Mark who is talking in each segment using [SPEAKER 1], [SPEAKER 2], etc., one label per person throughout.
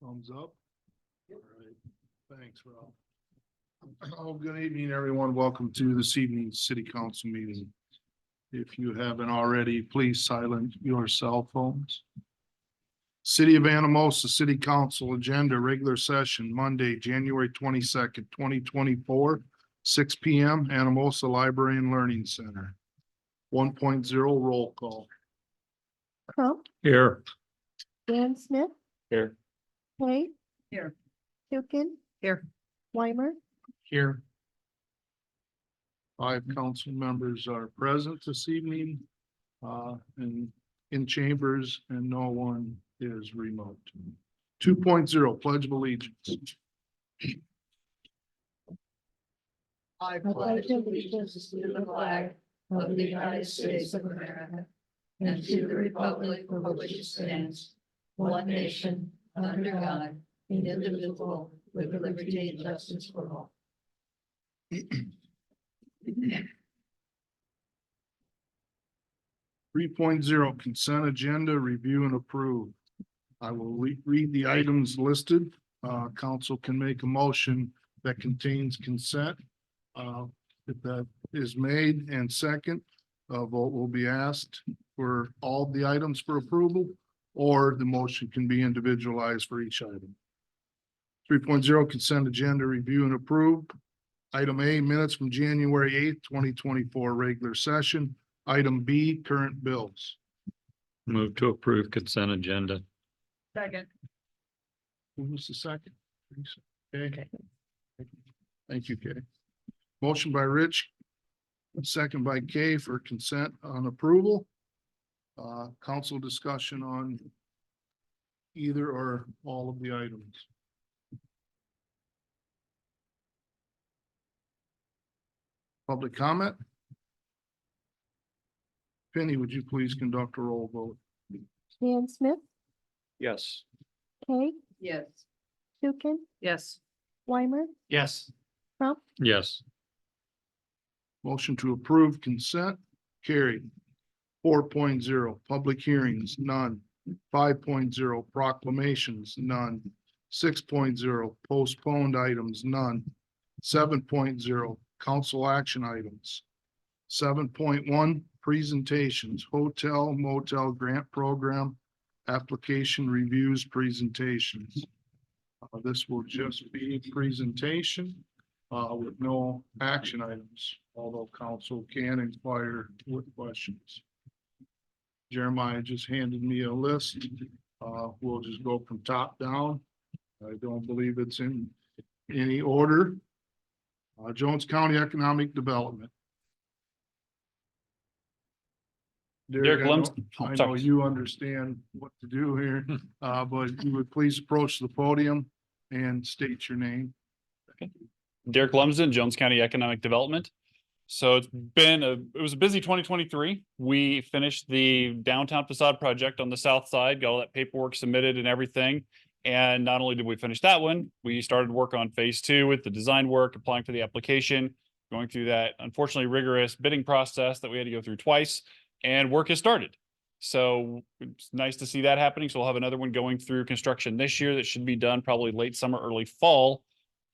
[SPEAKER 1] Thumbs up. All right. Thanks, Rob. Oh, good evening, everyone. Welcome to this evening's city council meeting. If you haven't already, please silence your cell phones. City of Anamosa City Council Agenda, regular session, Monday, January 22nd, 2024, 6 p.m., Anamosa Library and Learning Center. 1.0 roll call.
[SPEAKER 2] Crump,
[SPEAKER 3] Here.
[SPEAKER 2] Dan Smith,
[SPEAKER 3] Here.
[SPEAKER 2] Hay,
[SPEAKER 4] Here.
[SPEAKER 2] Tukin,
[SPEAKER 4] Here.
[SPEAKER 2] Weimer,
[SPEAKER 1] Here. 5 council members are present this evening, and in chambers, and no one is remote. 2.0 Pledge of Allegiance.
[SPEAKER 4] I
[SPEAKER 2] pledge allegiance to the flag of the United States of America and to the republic for which it stands, one nation, under God, indivisible, with liberty and justice for all.
[SPEAKER 1] 3.0 Consent Agenda, Review and Approve. I will read the items listed. Council can make a motion that contains consent. If that is made and second, a vote will be asked for all the items for approval, or the motion can be individualized for each item. 3.0 Consent Agenda, Review and Approve. Item A, minutes from January 8th, 2024, regular session. Item B, current bills.
[SPEAKER 3] Move to approve consent agenda.
[SPEAKER 4] Second.
[SPEAKER 1] Who was the second? Okay. Thank you, Kay. Motion by Rich, second by Kay for consent on approval. Council discussion on either or all of the items. Public comment? Penny, would you please conduct a roll vote?
[SPEAKER 2] Dan Smith,
[SPEAKER 3] Yes.
[SPEAKER 2] Hay,
[SPEAKER 4] Yes.
[SPEAKER 2] Tukin,
[SPEAKER 4] Yes.
[SPEAKER 2] Weimer,
[SPEAKER 3] Yes.
[SPEAKER 2] Crump,
[SPEAKER 3] Yes.
[SPEAKER 1] Motion to approve consent carried. 4.0 public hearings, none. 5.0 proclamations, none. 6.0 postponed items, none. 7.0 council action items. 7.1 presentations, hotel motel grant program application reviews presentations. This will just be a presentation with no action items, although council can inquire with questions. Jeremiah just handed me a list. We'll just go from top down. I don't believe it's in any order. Jones County Economic Development.
[SPEAKER 3] Derek
[SPEAKER 1] I know-
[SPEAKER 3] Lums-
[SPEAKER 1] I know
[SPEAKER 3] sorry.
[SPEAKER 1] you understand what to do here, but you would please approach the podium and state your name.
[SPEAKER 5] Derek Lumsden, Jones County Economic Development. So it was a busy 2023. We finished the downtown facade project on the south side, got all that paperwork submitted and everything. And not only did we finish that one, we started work on phase 2 with the design work, applying for the application, going through that unfortunately rigorous bidding process that we had to go through twice, and work has started. So it's nice to see that happening. So we'll have another one going through construction this year that should be done probably late summer, early fall,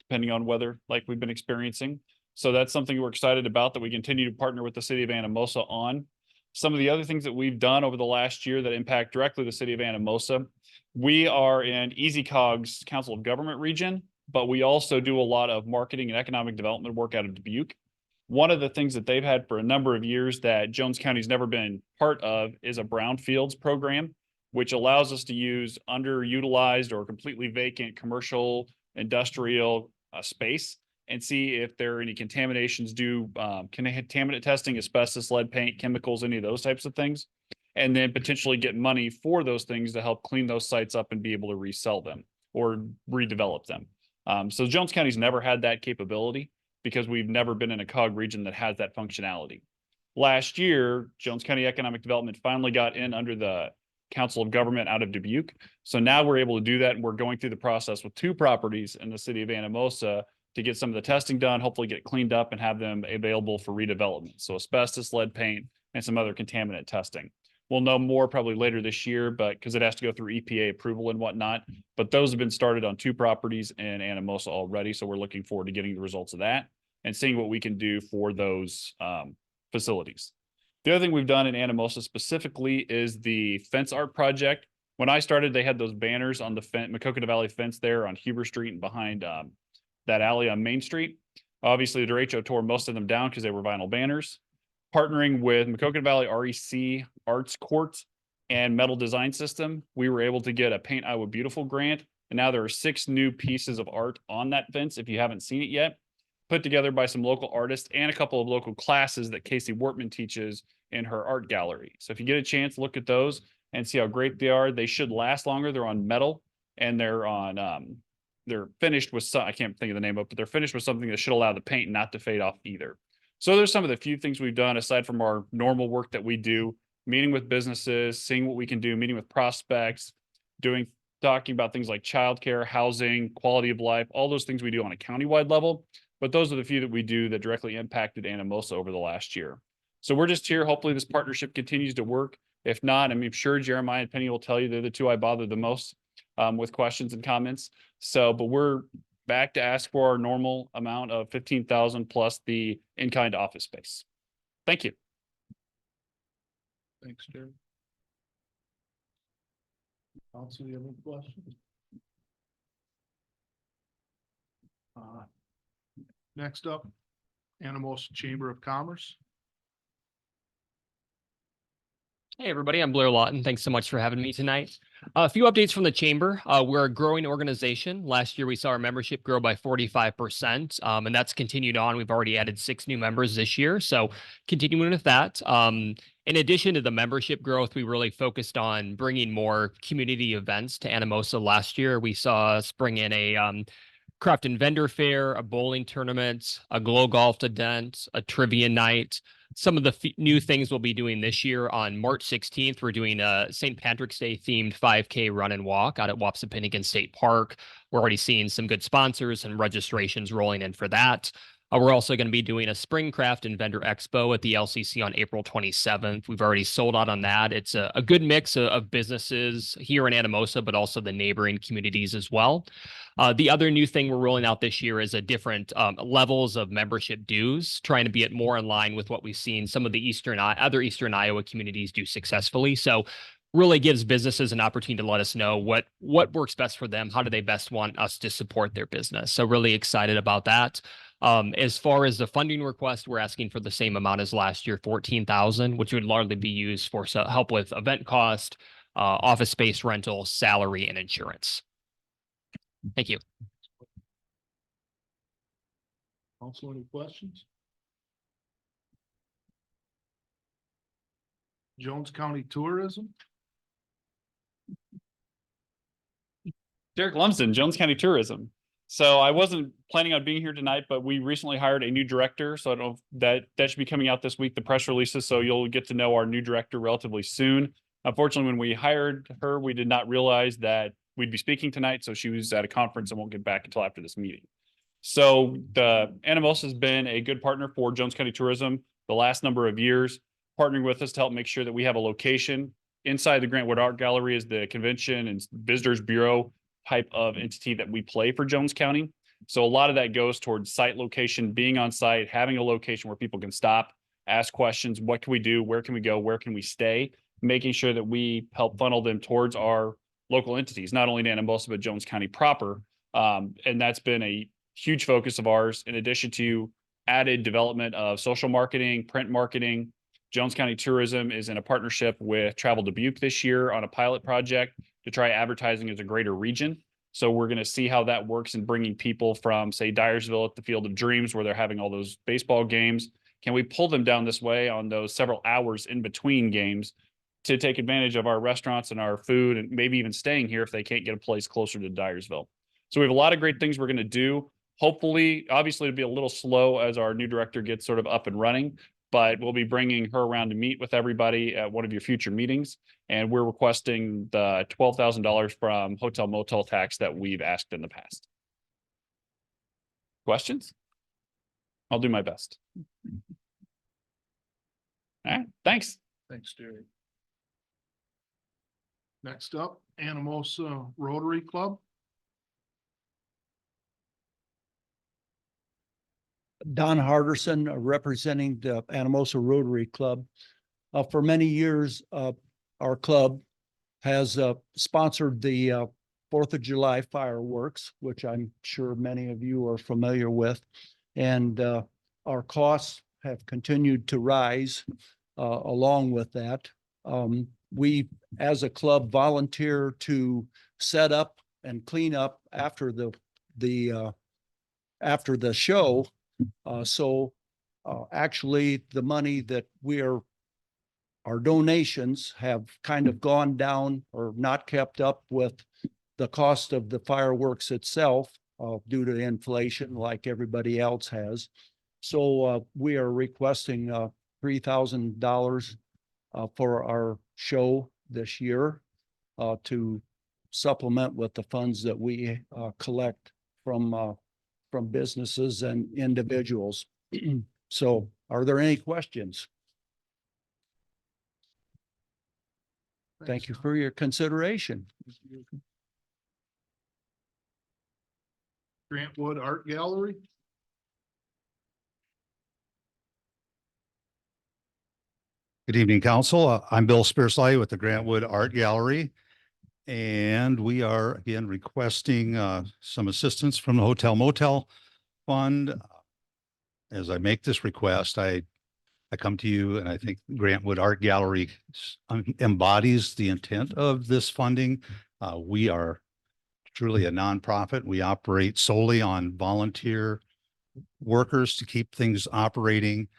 [SPEAKER 5] depending on weather like we've been experiencing. So that's something we're excited about, that we continue to partner with the city of Anamosa on. Some of the other things that we've done over the last year that impact directly the city of Anamosa. We are in EasyCog's Council of Government region, but we also do a lot of marketing and economic development work out of Dubuque. One of the things that they've had for a number of years that Jones County's never been part of is a brownfields program, which allows us to use underutilized or completely vacant commercial, industrial space and see if there are any contaminations due, contaminant testing, asbestos, lead paint, chemicals, any of those types of things, and then potentially get money for those things to help clean those sites up and be able to resell them or redevelop them. So Jones County's never had that capability because we've never been in a COG region that has that functionality. Last year, Jones County Economic Development finally got in under the Council of Government out of Dubuque. So now we're able to do that, and we're going through the process with 2 properties in the city of Anamosa to get some of the testing done, hopefully get cleaned up and have them available for redevelopment. So asbestos, lead paint, and some other contaminant testing. We'll know more probably later this year, but because it has to go through EPA approval and whatnot. But those have been started on 2 properties in Anamosa already. So we're looking forward to getting the results of that and seeing what we can do for those facilities. The other thing we've done in Anamosa specifically is the fence art project. When I started, they had those banners on the Maquoketa Valley fence there on Huber Street and behind that alley on Main Street. Obviously, the derecho tore most of them down because they were vinyl banners. Partnering with Maquoketa Valley REC Arts Court and Metal Design System, we were able to get a Paint Iowa Beautiful grant. And now there are 6 new pieces of art on that fence, if you haven't seen it yet, put together by some local artists and a couple of local classes that Casey Wortman teaches in her art gallery. So if you get a chance, look at those and see how great they are. They should last longer. They're on metal and they're on they're finished with some, I can't think of the name of it, but they're finished with something that should allow the paint not to fade off either. So there's some of the few things we've done aside from our normal work that we do, meeting with businesses, seeing what we can do, meeting with prospects, talking about things like childcare, housing, quality of life, all those things we do on a countywide level. But those are the few that we do that directly impacted Anamosa over the last year. So we're just here. Hopefully this partnership continues to work. If not, I'm sure Jeremiah and Penny will tell you they're the 2 I bother the most with questions and comments. So, but we're back to ask for our normal amount of 15,000 plus the in-kind office space. Thank you.
[SPEAKER 1] Thanks, Jerry. Council, you have any questions? Next up, Anamosa Chamber of Commerce.
[SPEAKER 6] Hey, everybody, I'm Blair Lawton. Thanks so much for having me tonight. A few updates from the Chamber. We're a growing organization. Last year, we saw our membership grow by 45%, and that's continued on. We've already added 6 new members this year, so continuing with that. In addition to the membership growth, we really focused on bringing more community events to Anamosa last year. We saw us bring in a craft and vendor fair, a bowling tournament, a glow golf event, a trivia night. Some of the new things we'll be doing this year on March 16th, we're doing a St. Patrick's Day themed 5K run and walk out at Wapsipinicon State Park. We're already seeing some good sponsors and registrations rolling in for that. We're also going to be doing a Spring Craft and Vendor Expo at the LCC on April 27th. We've already sold out on that. It's a good mix of businesses here in Anamosa, but also the neighboring communities as well. The other new thing we're rolling out this year is a different levels of membership dues, trying to be it more in line with what we've seen some of the other Eastern Iowa communities do successfully. So really gives businesses an opportunity to let us know what works best for them. How do they best want us to support their business? So really excited about that. As far as the funding request, we're asking for the same amount as last year, 14,000, which would largely be used for help with event cost, office space rental, salary, and insurance. Thank you.
[SPEAKER 1] Also, any questions? Jones County Tourism.
[SPEAKER 5] Derek Lumsden, Jones County Tourism. So I wasn't planning on being here tonight, but we recently hired a new director. So I don't know if that should be coming out this week, the press releases. So you'll get to know our new director relatively soon. Unfortunately, when we hired her, we did not realize that we'd be speaking tonight. So she was at a conference and won't get back until after this meeting. So the Anamosa has been a good partner for Jones County Tourism the last number of years, partnering with us to help make sure that we have a location. Inside the Grant Wood Art Gallery is the Convention and Visitors Bureau type of entity that we play for Jones County. So a lot of that goes towards site location, being on site, having a location where people can stop, ask questions. What can we do? Where can we go? Where can we stay? Making sure that we help funnel them towards our local entities, not only in Anamosa, but Jones County proper. And that's been a huge focus of ours, in addition to added development of social marketing, print marketing. Jones County Tourism is in a partnership with Travel Dubuque this year on a pilot project to try advertising as a greater region. So we're going to see how that works in bringing people from, say, Dyersville at the Field of Dreams, where they're having all those baseball games. Can we pull them down this way on those several hours in between games to take advantage of our restaurants and our food, and maybe even staying here if they can't get a place closer to Dyersville? So we have a lot of great things we're going to do. Hopefully, obviously, it'll be a little slow as our new director gets sort of up and running, but we'll be bringing her around to meet with everybody at one of your future meetings. And we're requesting the $12,000 from hotel motel tax that we've asked in the past. Questions? I'll do my best. All right, thanks.
[SPEAKER 1] Thanks, Jerry. Next up, Anamosa Rotary Club.
[SPEAKER 7] Don Hardison, representing the Anamosa Rotary Club. For many years, our club has sponsored the 4th of July fireworks, which I'm sure many of you are familiar with. And our costs have continued to rise along with that. We, as a club, volunteer to set up and clean up after the show. Actually, the money that our donations have kind of gone down or not kept up with the cost of the fireworks itself due to inflation like everybody else has. So we are requesting $3,000 for our show this year to supplement with the funds that we collect from businesses and individuals. So are there any questions? Thank you for your consideration.
[SPEAKER 1] Grant Wood Art Gallery.
[SPEAKER 8] Good evening, Council. I'm Bill Spearsley with the Grant Wood Art Gallery. And we are again requesting some assistance from the Hotel Motel Fund. As I make this request, I come to you and I think Grant Wood Art Gallery embodies the intent of this funding. We are truly a nonprofit. We operate solely on volunteer workers to keep things operating.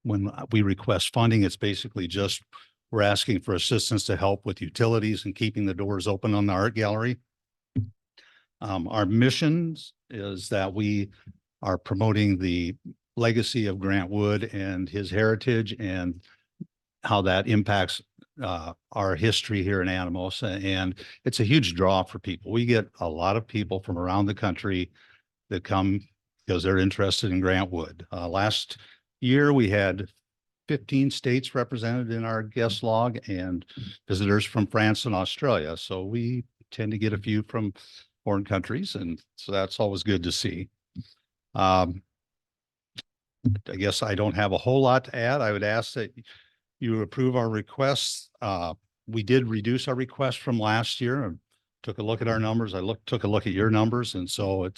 [SPEAKER 8] When we request funding, it's basically just we're asking for assistance to help with utilities and keeping the doors open on the art gallery. Our mission is that we are promoting the legacy of Grant Wood and his heritage and how that impacts our history here in Anamosa. And it's a huge draw for people. We get a lot of people from around the country that come because they're interested in Grant Wood. Last year, we had 15 states represented in our guest log and visitors from France and Australia. So we tend to get a few from foreign countries. And so that's always good to see. I guess I don't have a whole lot to add. I would ask that you approve our requests. We did reduce our request from last year. I took a look at our numbers. Took a look at your numbers. And so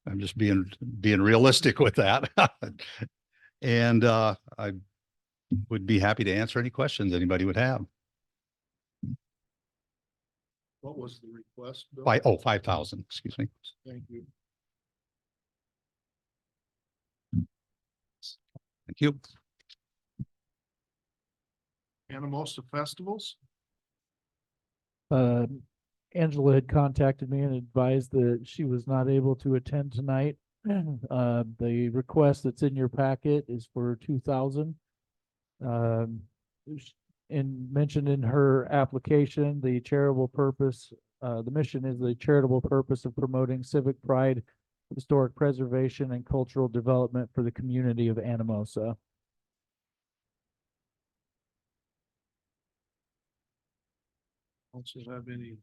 [SPEAKER 8] I'm just being realistic with that. And I would be happy to answer any questions anybody would have.
[SPEAKER 1] What was the request, Bill?
[SPEAKER 8] 5,000, excuse me.
[SPEAKER 1] Thank you.
[SPEAKER 8] Thank you.
[SPEAKER 9] Anamosa festivals.
[SPEAKER 10] Angela had contacted me and advised that she was not able to attend tonight. The request that's in your packet is for 2,000. And mentioned in her application, the charitable purpose, the mission is the charitable purpose of promoting civic pride, historic preservation, and cultural development for the community of Anamosa.
[SPEAKER 1] Also have any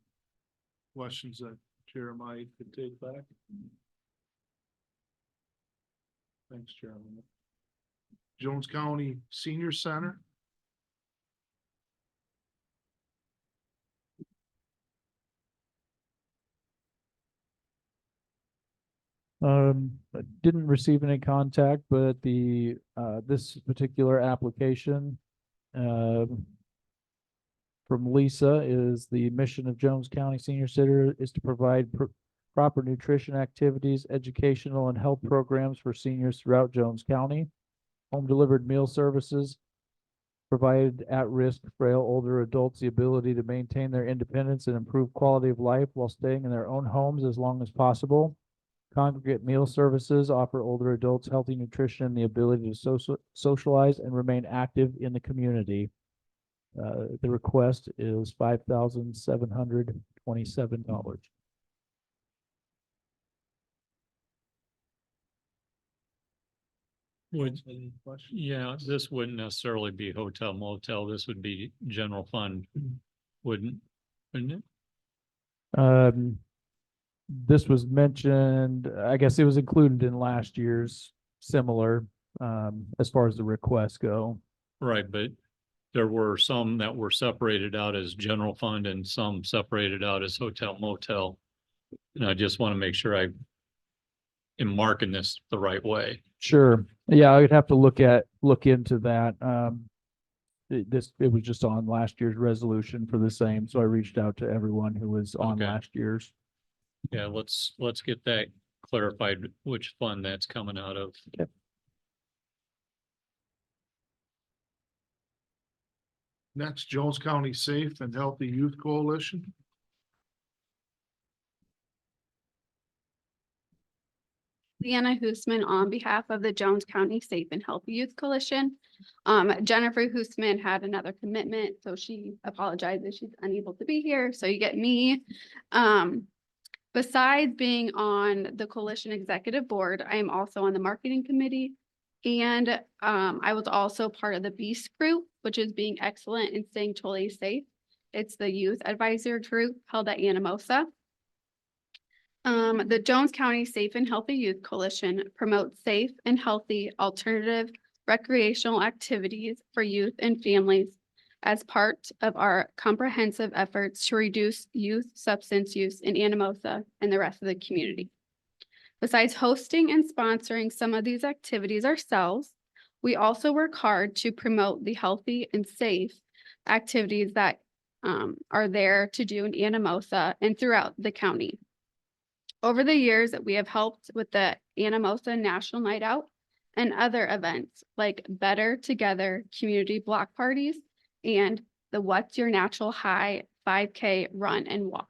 [SPEAKER 1] questions that Jeremiah could take back? Thanks, Chairman. Jones County Senior Center.
[SPEAKER 10] I didn't receive any contact, but the this particular application from Lisa is the mission of Jones County Senior Center is to provide proper nutrition activities, educational and health programs for seniors throughout Jones County. Home delivered meal services provide at-risk, frail older adults the ability to maintain their independence and improve quality of life while staying in their own homes as long as possible. Congregate meal services offer older adults healthy nutrition and the ability to socialize and remain active in the community. The request is $5,727.
[SPEAKER 3] Would, yeah, this wouldn't necessarily be hotel motel. This would be general fund. Wouldn't it?
[SPEAKER 10] This was mentioned, I guess it was included in last year's similar, as far as the requests go.
[SPEAKER 3] Right, but there were some that were separated out as general fund and some separated out as hotel motel. And I just want to make sure I am marking this the right way.
[SPEAKER 10] Sure. Yeah, I would have to look into that. It was just on last year's resolution for the same, so I reached out to everyone who was on
[SPEAKER 3] Okay.
[SPEAKER 10] last year's.
[SPEAKER 3] Yeah, let's get that clarified, which fund that's coming out of.
[SPEAKER 1] Next, Jones County Safe and Healthy Youth Coalition.
[SPEAKER 11] Leanna Hoosman on behalf of the Jones County Safe and Healthy Youth Coalition. Jennifer Hoosman had another commitment, so she apologizes. She's unable to be here. So you get me. Besides being on the coalition executive board, I am also on the marketing committee. And I was also part of the Beast group, which is being excellent and staying totally safe. It's the youth advisor group held at Anamosa. The Jones County Safe and Healthy Youth Coalition promotes safe and healthy alternative recreational activities for youth and families as part of our comprehensive efforts to reduce youth substance use in Anamosa and the rest of the community. Besides hosting and sponsoring some of these activities ourselves, we also work hard to promote the healthy and safe activities that are there to do in Anamosa and throughout the county. Over the years, we have helped with the Anamosa National Night Out and other events like Better Together community block parties and the What's Your Natural High 5K run and walk.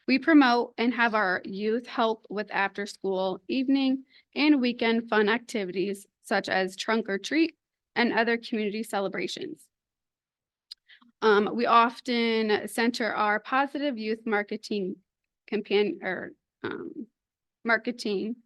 [SPEAKER 11] We promote and have our youth help with after school, evening, and weekend fun activities such as trunk or treat and other community celebrations. We often center our positive youth marketing marketing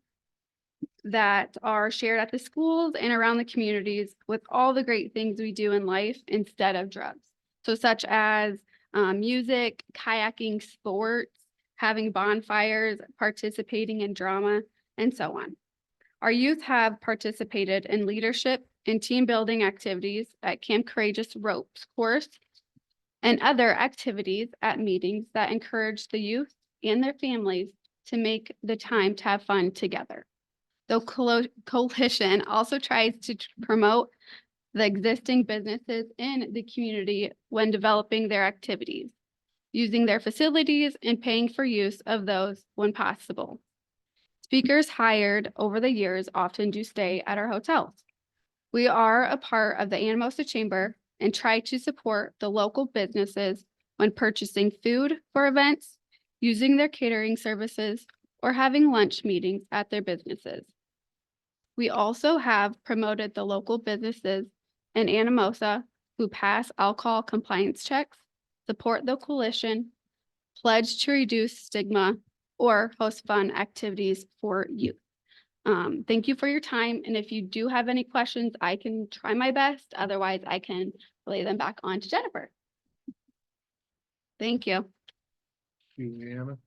[SPEAKER 11] that are shared at the schools and around the communities with all the great things we do in life instead of drugs. So such as music, kayaking, sports, having bonfires, participating in drama, and so on. Our youth have participated in leadership and team building activities at Camp Courageous Ropes course and other activities at meetings that encourage the youth and their families to make the time to have fun together. The coalition also tries to promote the existing businesses in the community when developing their activities, using their facilities and paying for use of those when possible. Speakers hired over the years often do stay at our hotels. We are a part of the Anamosa Chamber and try to support the local businesses when purchasing food for events, using their catering services, or having lunch meetings at their businesses. We also have promoted the local businesses in Anamosa who pass alcohol compliance checks, support the coalition, pledge to reduce stigma, or host fun activities for youth. Thank you for your time. And if you do have any questions, I can try my best. Otherwise, I can relay them back on to Jennifer. Thank you.
[SPEAKER 1] Juliana.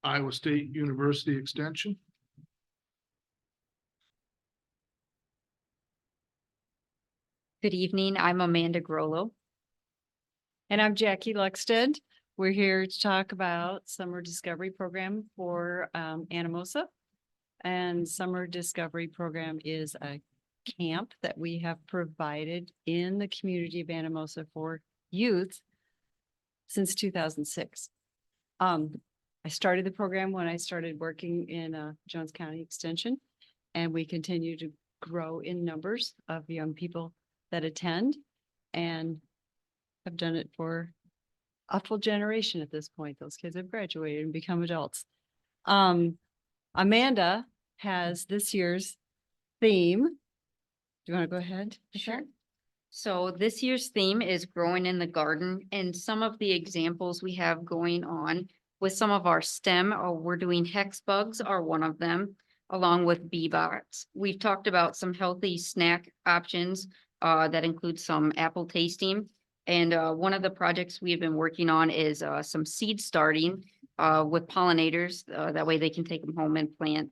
[SPEAKER 1] Iowa State University Extension.
[SPEAKER 2] Good evening, I'm Amanda Grollo. And I'm Jackie Luxted. We're here to talk about Summer Discovery Program for Anamosa. And Summer Discovery Program is a camp that we have provided in the community of Anamosa for youth since 2006. I started the program when I started working in Jones County Extension, and we continue to grow in numbers of young people that attend and have done it for a full generation at this point. Those kids have graduated and become adults. Amanda has this year's theme. Do you want to go ahead?
[SPEAKER 12] Sure. So this year's theme is growing in the garden, and some of the examples we have going on with some of our STEM, we're doing hex bugs are one of them, along with bee bots. We've talked about some healthy snack options that include some apple tasting. And one of the projects we have been working on is some seed starting with pollinators. That way they can take them home and plant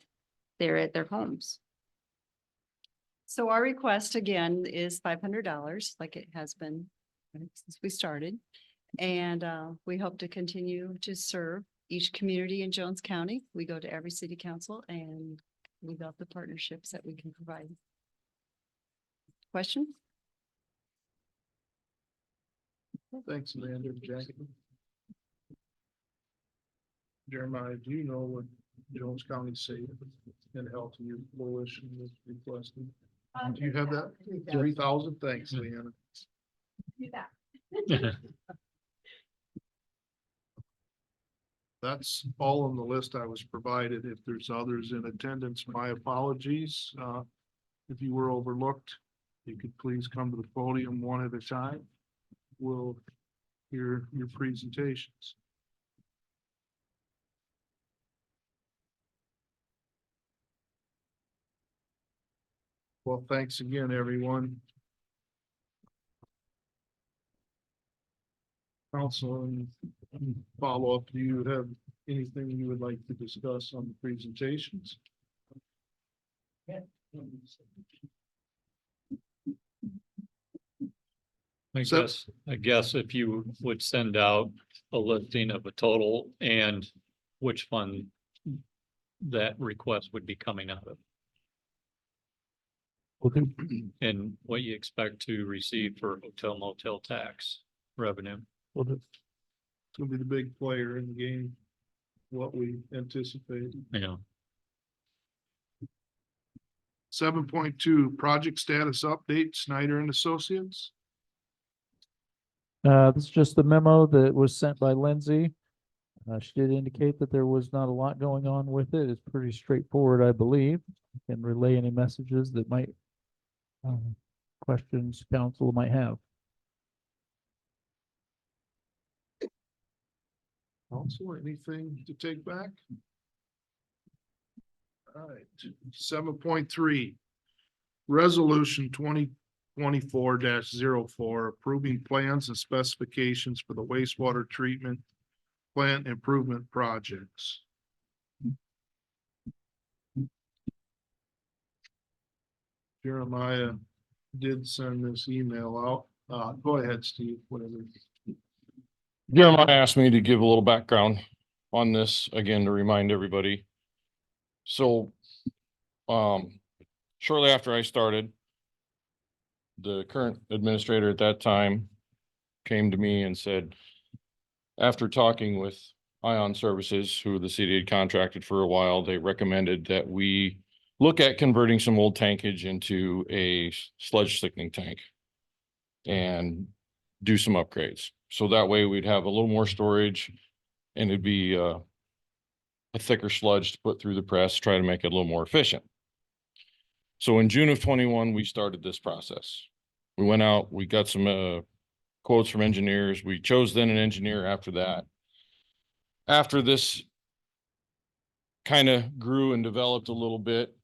[SPEAKER 12] there at their homes.
[SPEAKER 2] So our request again is $500, like it has been since we started. And we hope to continue to serve each community in Jones County. We go to every city council and we love the partnerships that we can provide. Question?
[SPEAKER 1] Thanks, Amanda. Jackie. Jeremiah, do you know what Jones County Savings and Health Youth Coalition is requesting? Do you have that? 3,000? Thanks, Leanna. That's all on the list I was provided. If there's others in attendance, my apologies. If you were overlooked, you could please come to the podium one at a time. We'll hear your presentations. Well, thanks again, everyone. Council, and follow up, do you have anything you would like to discuss on the presentations? So-
[SPEAKER 3] I guess if you would send out a listing of a total and which fund that request would be coming out of.
[SPEAKER 10] Will do.
[SPEAKER 3] And what you expect to receive for hotel motel tax revenue.
[SPEAKER 10] Will do.
[SPEAKER 1] It's gonna be the big player in the game, what we anticipate.
[SPEAKER 3] You know,
[SPEAKER 1] 7.2, project status update, Snyder and Associates.
[SPEAKER 10] This is just the memo that was sent by Lindsay. She did indicate that there was not a lot going on with it. It's pretty straightforward, I believe. Can relay any messages that might questions council might have.
[SPEAKER 1] Council, anything to take back? All right, 7.3. Resolution 2024-04 approving plans and specifications for the wastewater treatment plant improvement projects. Jeremiah did send this email out. Go ahead, Steve, whatever.
[SPEAKER 13] Jeremiah asked me to give a little background on this again to remind everybody. So, shortly after I started, the current administrator at that time came to me and said, after talking with Ion Services, who the city had contracted for a while, they recommended that we look at converting some old tankage into a sludge thickening tank and do some upgrades. So that way we'd have a little more storage and it'd be a thicker sludge to put through the press, try to make it a little more efficient. So in June of 21, we started this process. We went out, we got some quotes from engineers. We chose then an engineer after that. After this kind of grew and developed a little bit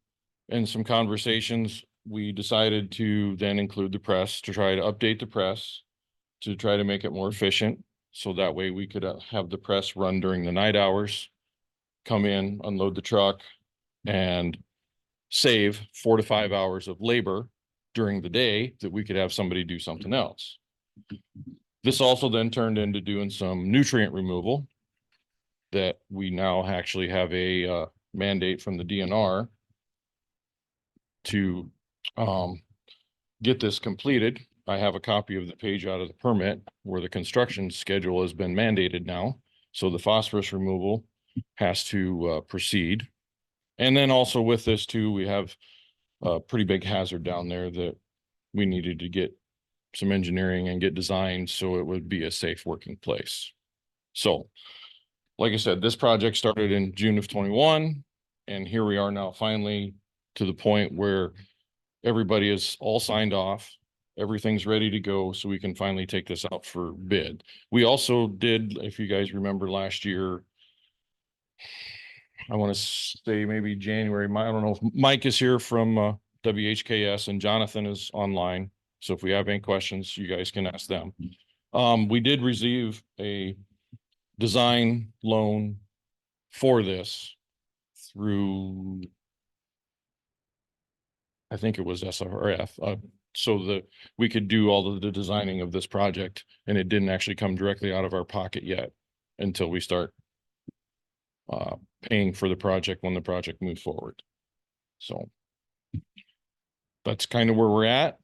[SPEAKER 13] in some conversations, we decided to then include the press to try to update the press to try to make it more efficient. So that way we could have the press run during the night hours, come in, unload the truck, and save 4 to 5 hours of labor during the day that we could have somebody do something else. This also then turned into doing some nutrient removal that we now actually have a mandate from the DNR to get this completed. I have a copy of the page out of the permit where the construction schedule has been mandated now. So the phosphorus removal has to proceed. And then also with this too, we have a pretty big hazard down there that we needed to get some engineering and get designed so it would be a safe working place. So, like I said, this project started in June of 21, and here we are now finally to the point where everybody is all signed off. Everything's ready to go, so we can finally take this out for bid. We also did, if you guys remember last year, I want to say maybe January. I don't know if Mike is here from WHKS and Jonathan is online. So if we have any questions, you guys can ask them. We did receive a design loan for this through, I think it was SRF. So that we could do all of the designing of this project, and it didn't actually come directly out of our pocket yet until we start paying for the project when the project moves forward. So that's kind of where we're at.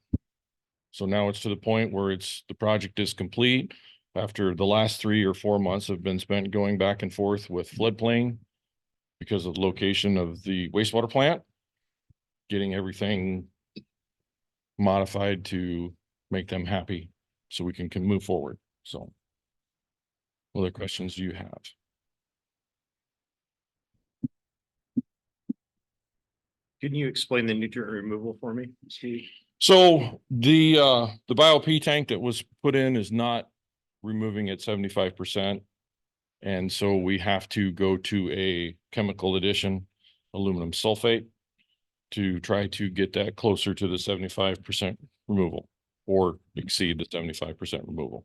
[SPEAKER 13] So now it's to the point where the project is complete. After the last 3 or 4 months have been spent going back and forth with floodplain because of the location of the wastewater plant, getting everything modified to make them happy so we can move forward. So what other questions do you have?
[SPEAKER 9] Can you explain the nutrient removal for me, Steve?
[SPEAKER 13] So the BioP tank that was put in is not removing at 75%. And so we have to go to a chemical addition, aluminum sulfate, to try to get that closer to the 75% removal or exceed the 75% removal.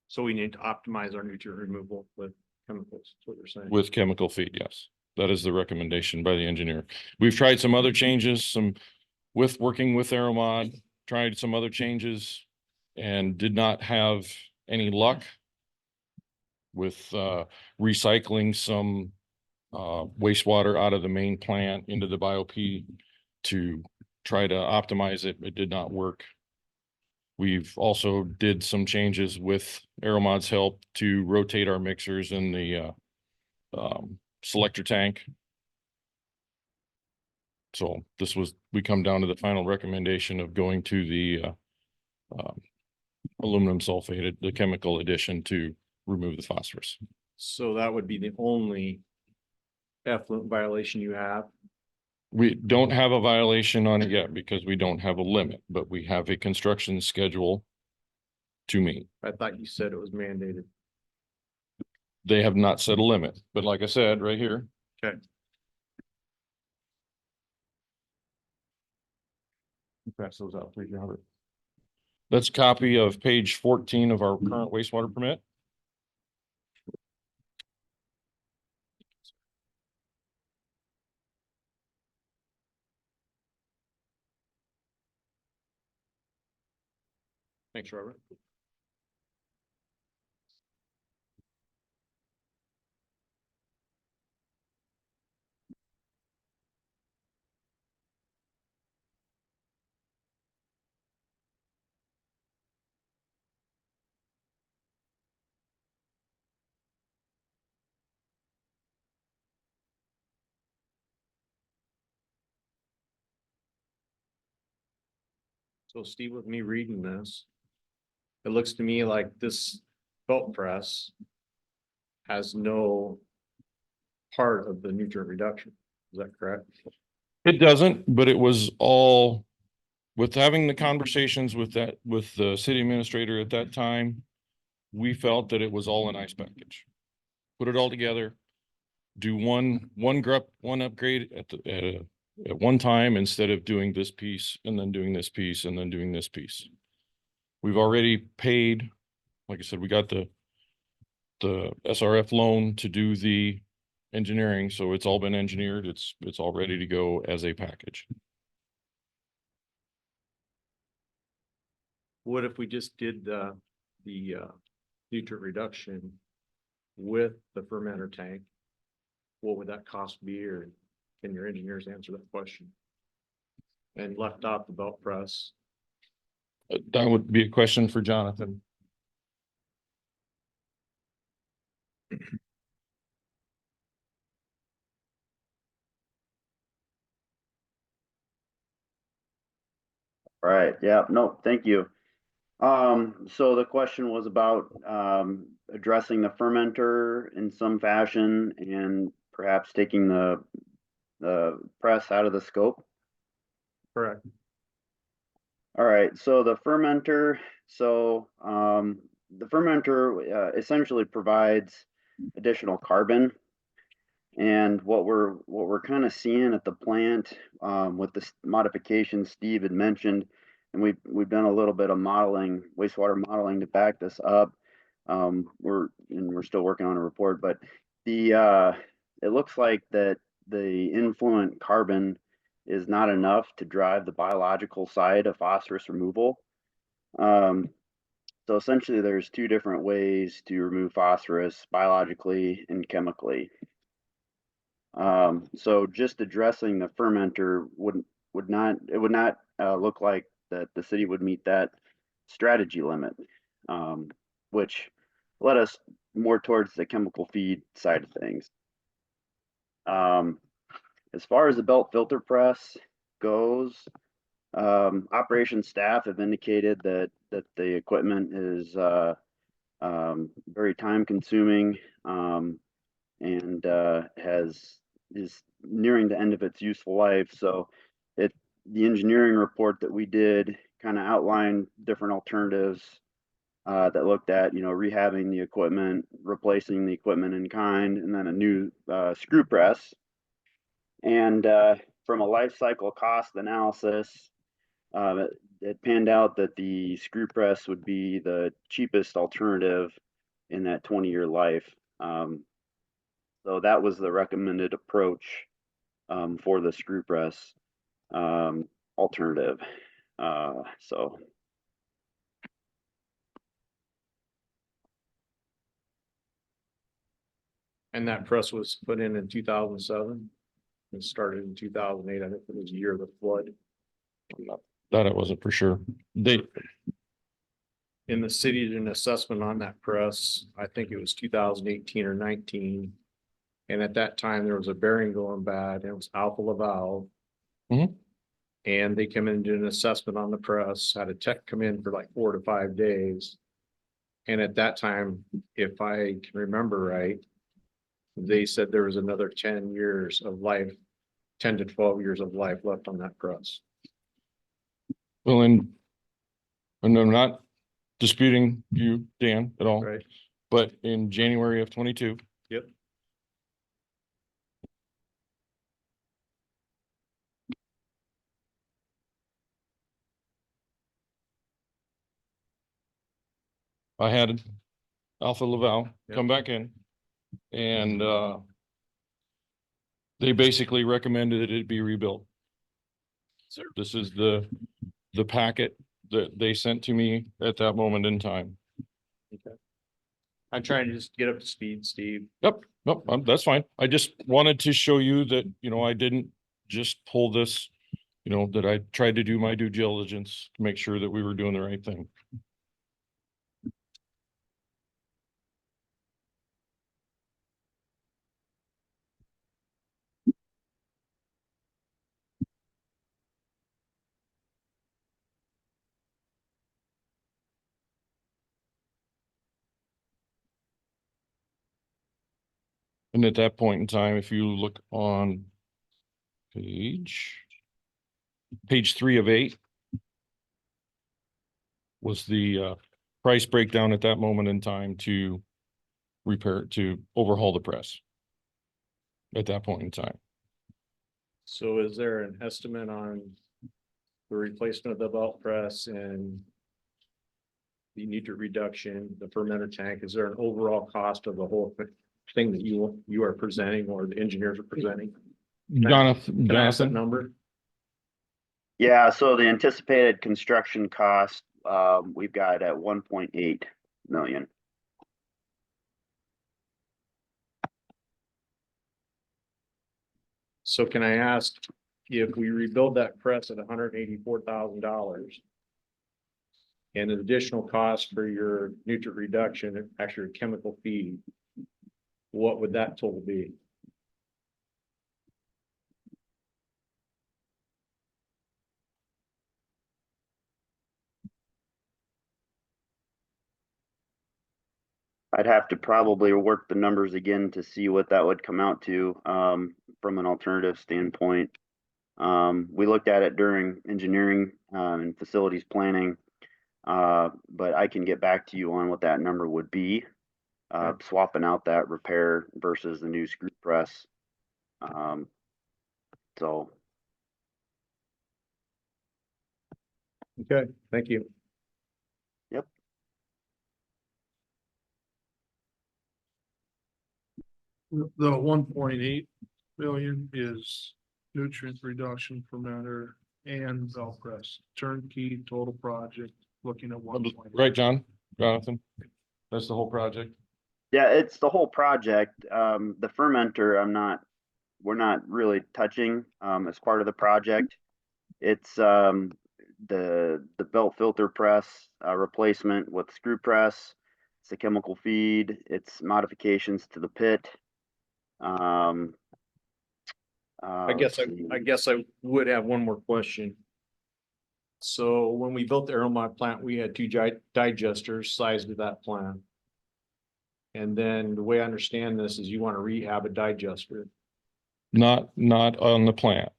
[SPEAKER 9] So we need to optimize our nutrient removal with chemicals, is what you're saying?
[SPEAKER 13] With chemical feed, yes. That is the recommendation by the engineer. We've tried some other changes, with working with Aeromod, tried some other changes and did not have any luck with recycling some wastewater out of the main plant into the BioP to try to optimize it. It did not work. We've also did some changes with Aeromod's help to rotate our mixers in the selector tank. So we come down to the final recommendation of going to the aluminum sulfate, the chemical addition to remove the phosphorus.
[SPEAKER 9] So that would be the only effluent violation you have?
[SPEAKER 13] We don't have a violation on it yet because we don't have a limit, but we have a construction schedule to meet.
[SPEAKER 9] I thought you said it was mandated.
[SPEAKER 13] They have not set a limit, but like I said, right here.
[SPEAKER 9] Okay.
[SPEAKER 13] Pass those out, please, Robert. That's a copy of page 14 of our current wastewater permit.
[SPEAKER 9] Thanks, Robert. So Steve, with me reading this, it looks to me like this belt press has no part of the nutrient reduction. Is that correct?
[SPEAKER 13] It doesn't, but it was all with having the conversations with the city administrator at that time. We felt that it was all a nice package. Put it all together, do one upgrade at one time instead of doing this piece and then doing this piece and then doing this piece. We've already paid, like I said, we got the SRF loan to do the engineering, so it's all been engineered. It's all ready to go as a package.
[SPEAKER 9] What if we just did the nutrient reduction with the fermenter tank? What would that cost be, or can your engineers answer that question? And left out the belt press.
[SPEAKER 13] That would be a question for Jonathan.
[SPEAKER 14] Right, yeah, no, thank you. So the question was about addressing the fermenter in some fashion and perhaps taking the press out of the scope.
[SPEAKER 9] Correct.
[SPEAKER 14] All right, so the fermenter, the fermenter essentially provides additional carbon. And what we're kind of seeing at the plant with the modifications Steve had mentioned, and we've done a little bit of modeling, wastewater modeling to back this up. We're still working on a report, but it looks like that the influent carbon is not enough to drive the biological side of phosphorus removal. So essentially, there's two different ways to remove phosphorus, biologically and chemically. So just addressing the fermenter would not look like that the city would meet that strategy limit, which led us more towards the chemical feed side of things. As far as the belt filter press goes, operations staff have indicated that the equipment is very time consuming and is nearing the end of its useful life. So the engineering report that we did kind of outlined different alternatives that looked at, rehabbing the equipment, replacing the equipment in kind, and then a new screw press. And from a life cycle cost analysis, it panned out that the screw press would be the cheapest alternative in that 20-year life. So that was the recommended approach for the screw press alternative. So
[SPEAKER 9] And that press was put in 2007 and started in 2008. I think it was a year of the flood.
[SPEAKER 13] That it wasn't for sure.
[SPEAKER 9] In the city did an assessment on that press. I think it was 2018 or 19. And at that time, there was a bearing going bad, and it was alpha valve.
[SPEAKER 13] Mhm.
[SPEAKER 9] And they came in and did an assessment on the press, had a tech come in for like 4 to 5 days. And at that time, if I can remember right, they said there was another 10 years of life, 10 to 12 years of life left on that press.
[SPEAKER 13] Well, and I'm not disputing you, Dan, at all,
[SPEAKER 9] Right.
[SPEAKER 13] but in January of 22.
[SPEAKER 9] Yep.
[SPEAKER 13] I had Alpha Laval
[SPEAKER 9] Yep.
[SPEAKER 13] come back in and they basically recommended that it be rebuilt. This is the packet that they sent to me at that moment in time.
[SPEAKER 9] Okay. I'm trying to just get up to speed, Steve.
[SPEAKER 13] Yep, nope, that's fine. I just wanted to show you that, I didn't just pull this, that I tried to do my due diligence to make sure that we were doing the right thing. And at that point in time, if you look on page 3 of 8 was the price breakdown at that moment in time to overhaul the press at that point in time.
[SPEAKER 9] So is there an estimate on the replacement of the belt press and the nutrient reduction, the fermenter tank? Is there an overall cost of the whole thing that you are presenting or the engineers are presenting?
[SPEAKER 13] Jonathan,
[SPEAKER 9] Can I ask that number?
[SPEAKER 14] yeah, so the anticipated construction cost we've got at 1.8 million.
[SPEAKER 9] So can I ask if we rebuild that press at $184,000 and an additional cost for your nutrient reduction, actually chemical feed, what would that total be?
[SPEAKER 14] I'd have to probably work the numbers again to see what that would come out to from an alternative standpoint. We looked at it during engineering and facilities planning. But I can get back to you on what that number would be. Swapping out that repair versus the new screw press. So
[SPEAKER 9] Okay, thank you.
[SPEAKER 14] Yep.
[SPEAKER 1] The 1.8 million is nutrient reduction fermenter and belt press, turnkey total project, looking at 1.
[SPEAKER 13] Right, Jonathan? That's the whole project?
[SPEAKER 14] yeah, it's the whole project. The fermenter, we're not really touching, as part of the project. It's, the belt filter press, replacement with screw press. It's a chemical feed. It's modifications to the pit.
[SPEAKER 9] I guess I would have one more question. So when we built the Aeromod plant, we had two digesters sized to that plant. And then the way I understand this is you want to rehab a digester.
[SPEAKER 13] Not on the plant.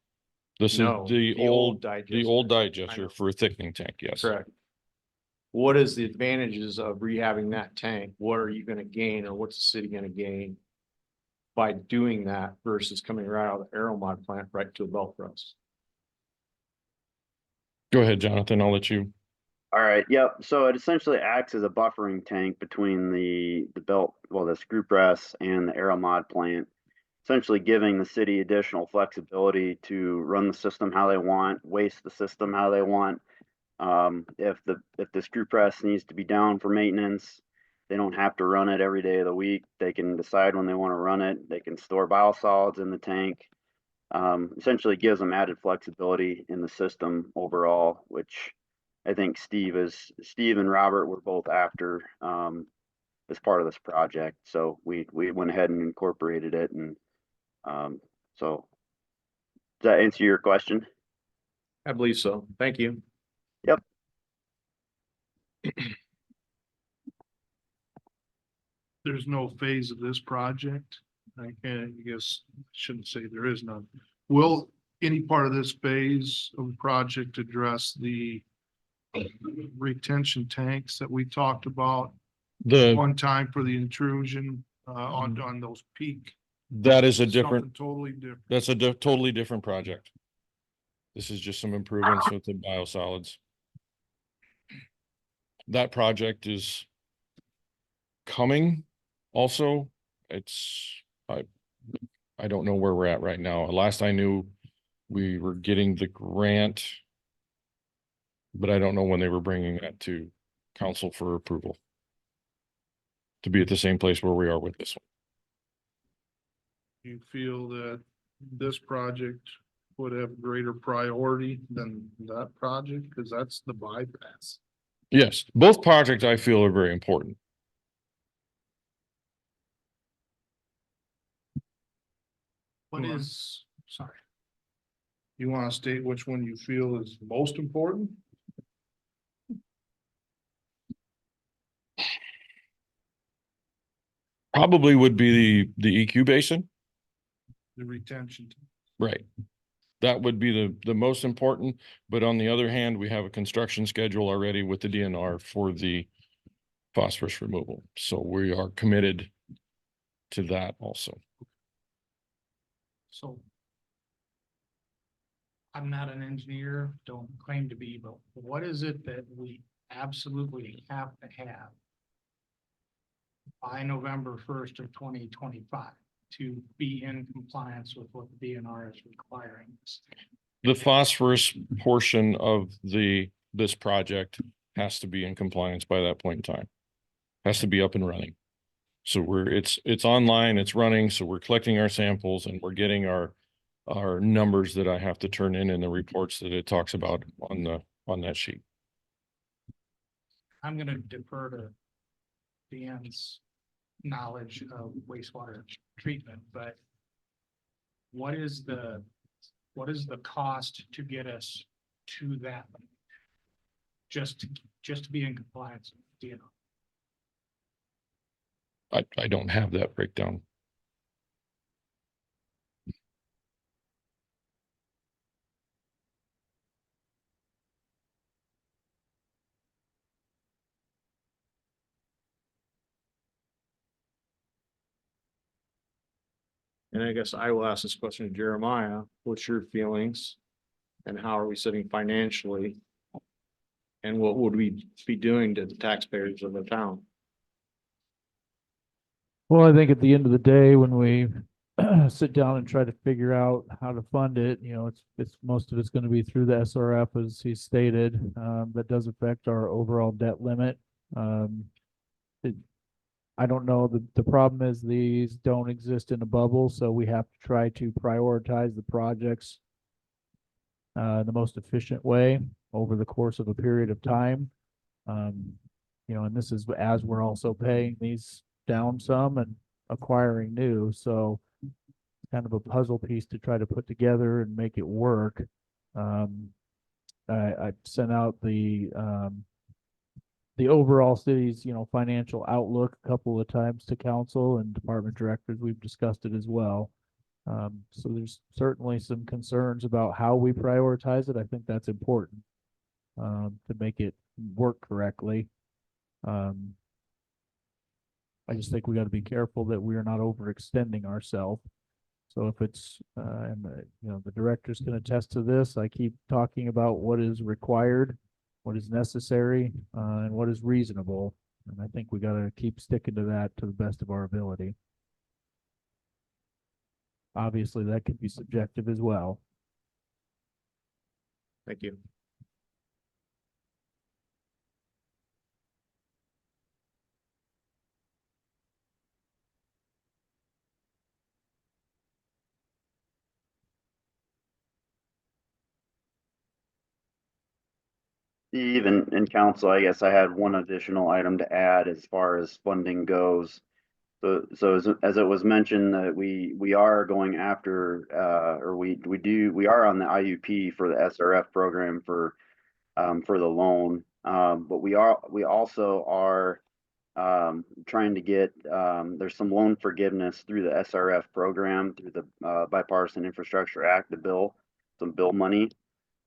[SPEAKER 13] This is
[SPEAKER 9] No,
[SPEAKER 13] the old
[SPEAKER 9] digester.
[SPEAKER 13] digester for a thickening tank, yes.
[SPEAKER 9] Correct. What is the advantages of rehabbing that tank? What are you gonna gain, or what's the city gonna gain by doing that versus coming right out of the Aeromod plant right to a belt press?
[SPEAKER 13] Go ahead, Jonathan, I'll let you.
[SPEAKER 14] All right, yep. So it essentially acts as a buffering tank between the belt, well, the screw press and the Aeromod plant, essentially giving the city additional flexibility to run the system how they want, waste the system how they want. If the screw press needs to be down for maintenance, they don't have to run it every day of the week. They can decide when they want to run it. They can store biosolids in the tank. Essentially gives them added flexibility in the system overall, which I think Steve and Robert were both after, as part of this project. So we went ahead and incorporated it, and so does that answer your question?
[SPEAKER 9] I believe so. Thank you.
[SPEAKER 14] Yep.
[SPEAKER 1] There's no phase of this project. I guess I shouldn't say there is none. Will any part of this phase of the project address the retention tanks that we talked about
[SPEAKER 13] The,
[SPEAKER 1] one time for the intrusion on those peak?
[SPEAKER 13] that is a
[SPEAKER 1] Something
[SPEAKER 13] different,
[SPEAKER 1] totally different.
[SPEAKER 13] that's a totally different project. This is just some improvements with the biosolids. That project is coming also. I don't know where we're at right now. Last I knew, we were getting the grant, but I don't know when they were bringing that to council for approval. To be at the same place where we are with this one.
[SPEAKER 1] You feel that this project would have greater priority than that project? Because that's the bypass.
[SPEAKER 13] Yes, both projects I feel are very important.
[SPEAKER 1] What is, sorry. You want to state which one you feel is most important?
[SPEAKER 13] Probably would be the EQ basin.
[SPEAKER 1] The retention.
[SPEAKER 13] Right. That would be the most important, but on the other hand, we have a construction schedule already with the DNR for the phosphorus removal. So we are committed to that also.
[SPEAKER 15] So I'm not an engineer, don't claim to be, but what is it that we absolutely have to have by November 1st of 2025 to be in compliance with what the DNR is requiring?
[SPEAKER 13] The phosphorus portion of this project has to be in compliance by that point in time. Has to be up and running. So it's online, it's running, so we're collecting our samples and we're getting our numbers that I have to turn in the reports that it talks about on that sheet.
[SPEAKER 15] I'm gonna defer to Dan's knowledge of wastewater treatment, but what is the cost to get us to that? Just to be in compliance with DNR.
[SPEAKER 13] I don't have that breakdown.
[SPEAKER 9] And I guess I will ask this question to Jeremiah, what's your feelings? And how are we sitting financially? And what would we be doing to the taxpayers of the town?
[SPEAKER 10] Well, I think at the end of the day, when we sit down and try to figure out how to fund it, you know, it's most of it's going to be through the SRF, as he stated. That does affect our overall debt limit. it- I don't know, the problem is these don't exist in a bubble, so we have to try to prioritize the projects the most efficient way over the course of a period of time. You know, and this is as we're also paying these down some and acquiring new, so kind of a puzzle piece to try to put together and make it work. I sent out the overall city's, you know, financial outlook a couple of times to council and department directors. We've discussed it as well. So there's certainly some concerns about how we prioritize it. I think that's important to make it work correctly. I just think we got to be careful that we are not overextending ourselves. So if it's, you know, the directors can attest to this, I keep talking about what is required, what is necessary, and what is reasonable. And I think we got to keep sticking to that to the best of our ability. Obviously, that could be subjective as well.
[SPEAKER 9] Thank you.
[SPEAKER 14] Even in council, I guess I had one additional item to add as far as funding goes. So as it was mentioned, that we are going after, or we are on the IUP for the SRF program for the loan. But we also are trying to get, there's some loan forgiveness through the SRF program, through the Bipartisan Infrastructure Act, the bill, some bill money.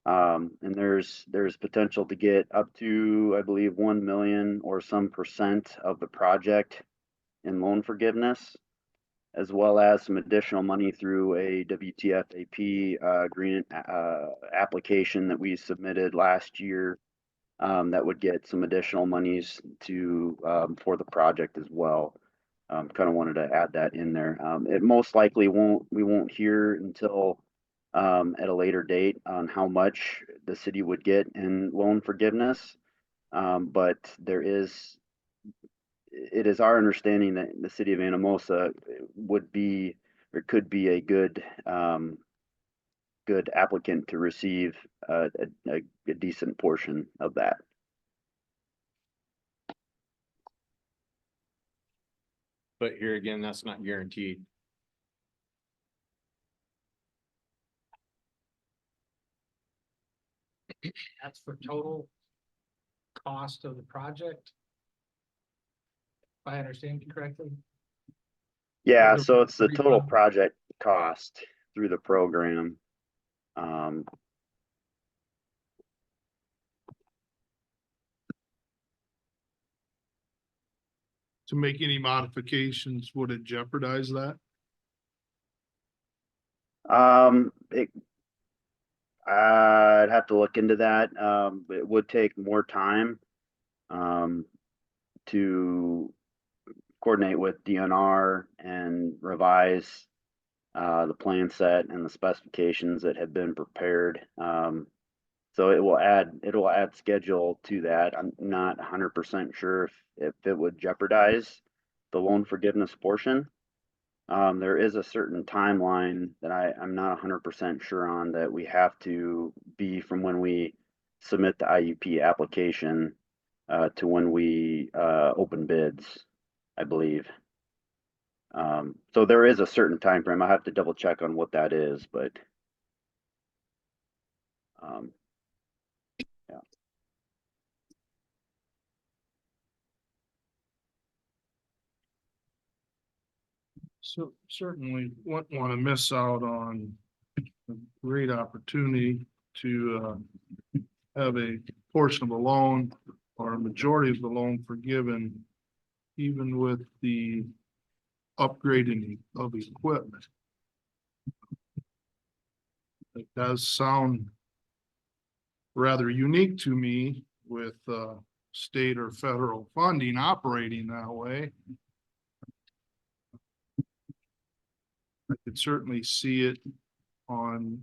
[SPEAKER 14] And there's potential to get up to, I believe, 1 million or some percent of the project in loan forgiveness, as well as some additional money through a WTFAP grant application that we submitted last year, that would get some additional monies to for the project as well. Kind of wanted to add that in there. It most likely we won't hear until at a later date on how much the city would get in loan forgiveness. But it is our understanding that the city of Anamosa would be, or could be a good applicant to receive a decent portion of that.
[SPEAKER 9] But here again, that's not guaranteed.
[SPEAKER 15] That's for total cost of the project. If I understand you correctly.
[SPEAKER 14] Yeah, so it's the total project cost through the program.
[SPEAKER 1] To make any modifications, would it jeopardize that?
[SPEAKER 14] I'd have to look into that. It would take more time to coordinate with DNR and revise the plan set and the specifications that have been prepared. So it will add schedule to that. I'm not 100% sure if it would jeopardize the loan forgiveness portion. There is a certain timeline that I'm not 100% sure on, that we have to be from when we submit the IUP application to when we open bids, I believe. So there is a certain time frame. I have to double check on what that is, but yeah.
[SPEAKER 1] So certainly won't want to miss out on a great opportunity to have a portion of the loan or a majority of the loan forgiven, even with the upgrading of equipment. It does sound rather unique to me with state or federal funding operating that way. I could certainly see it on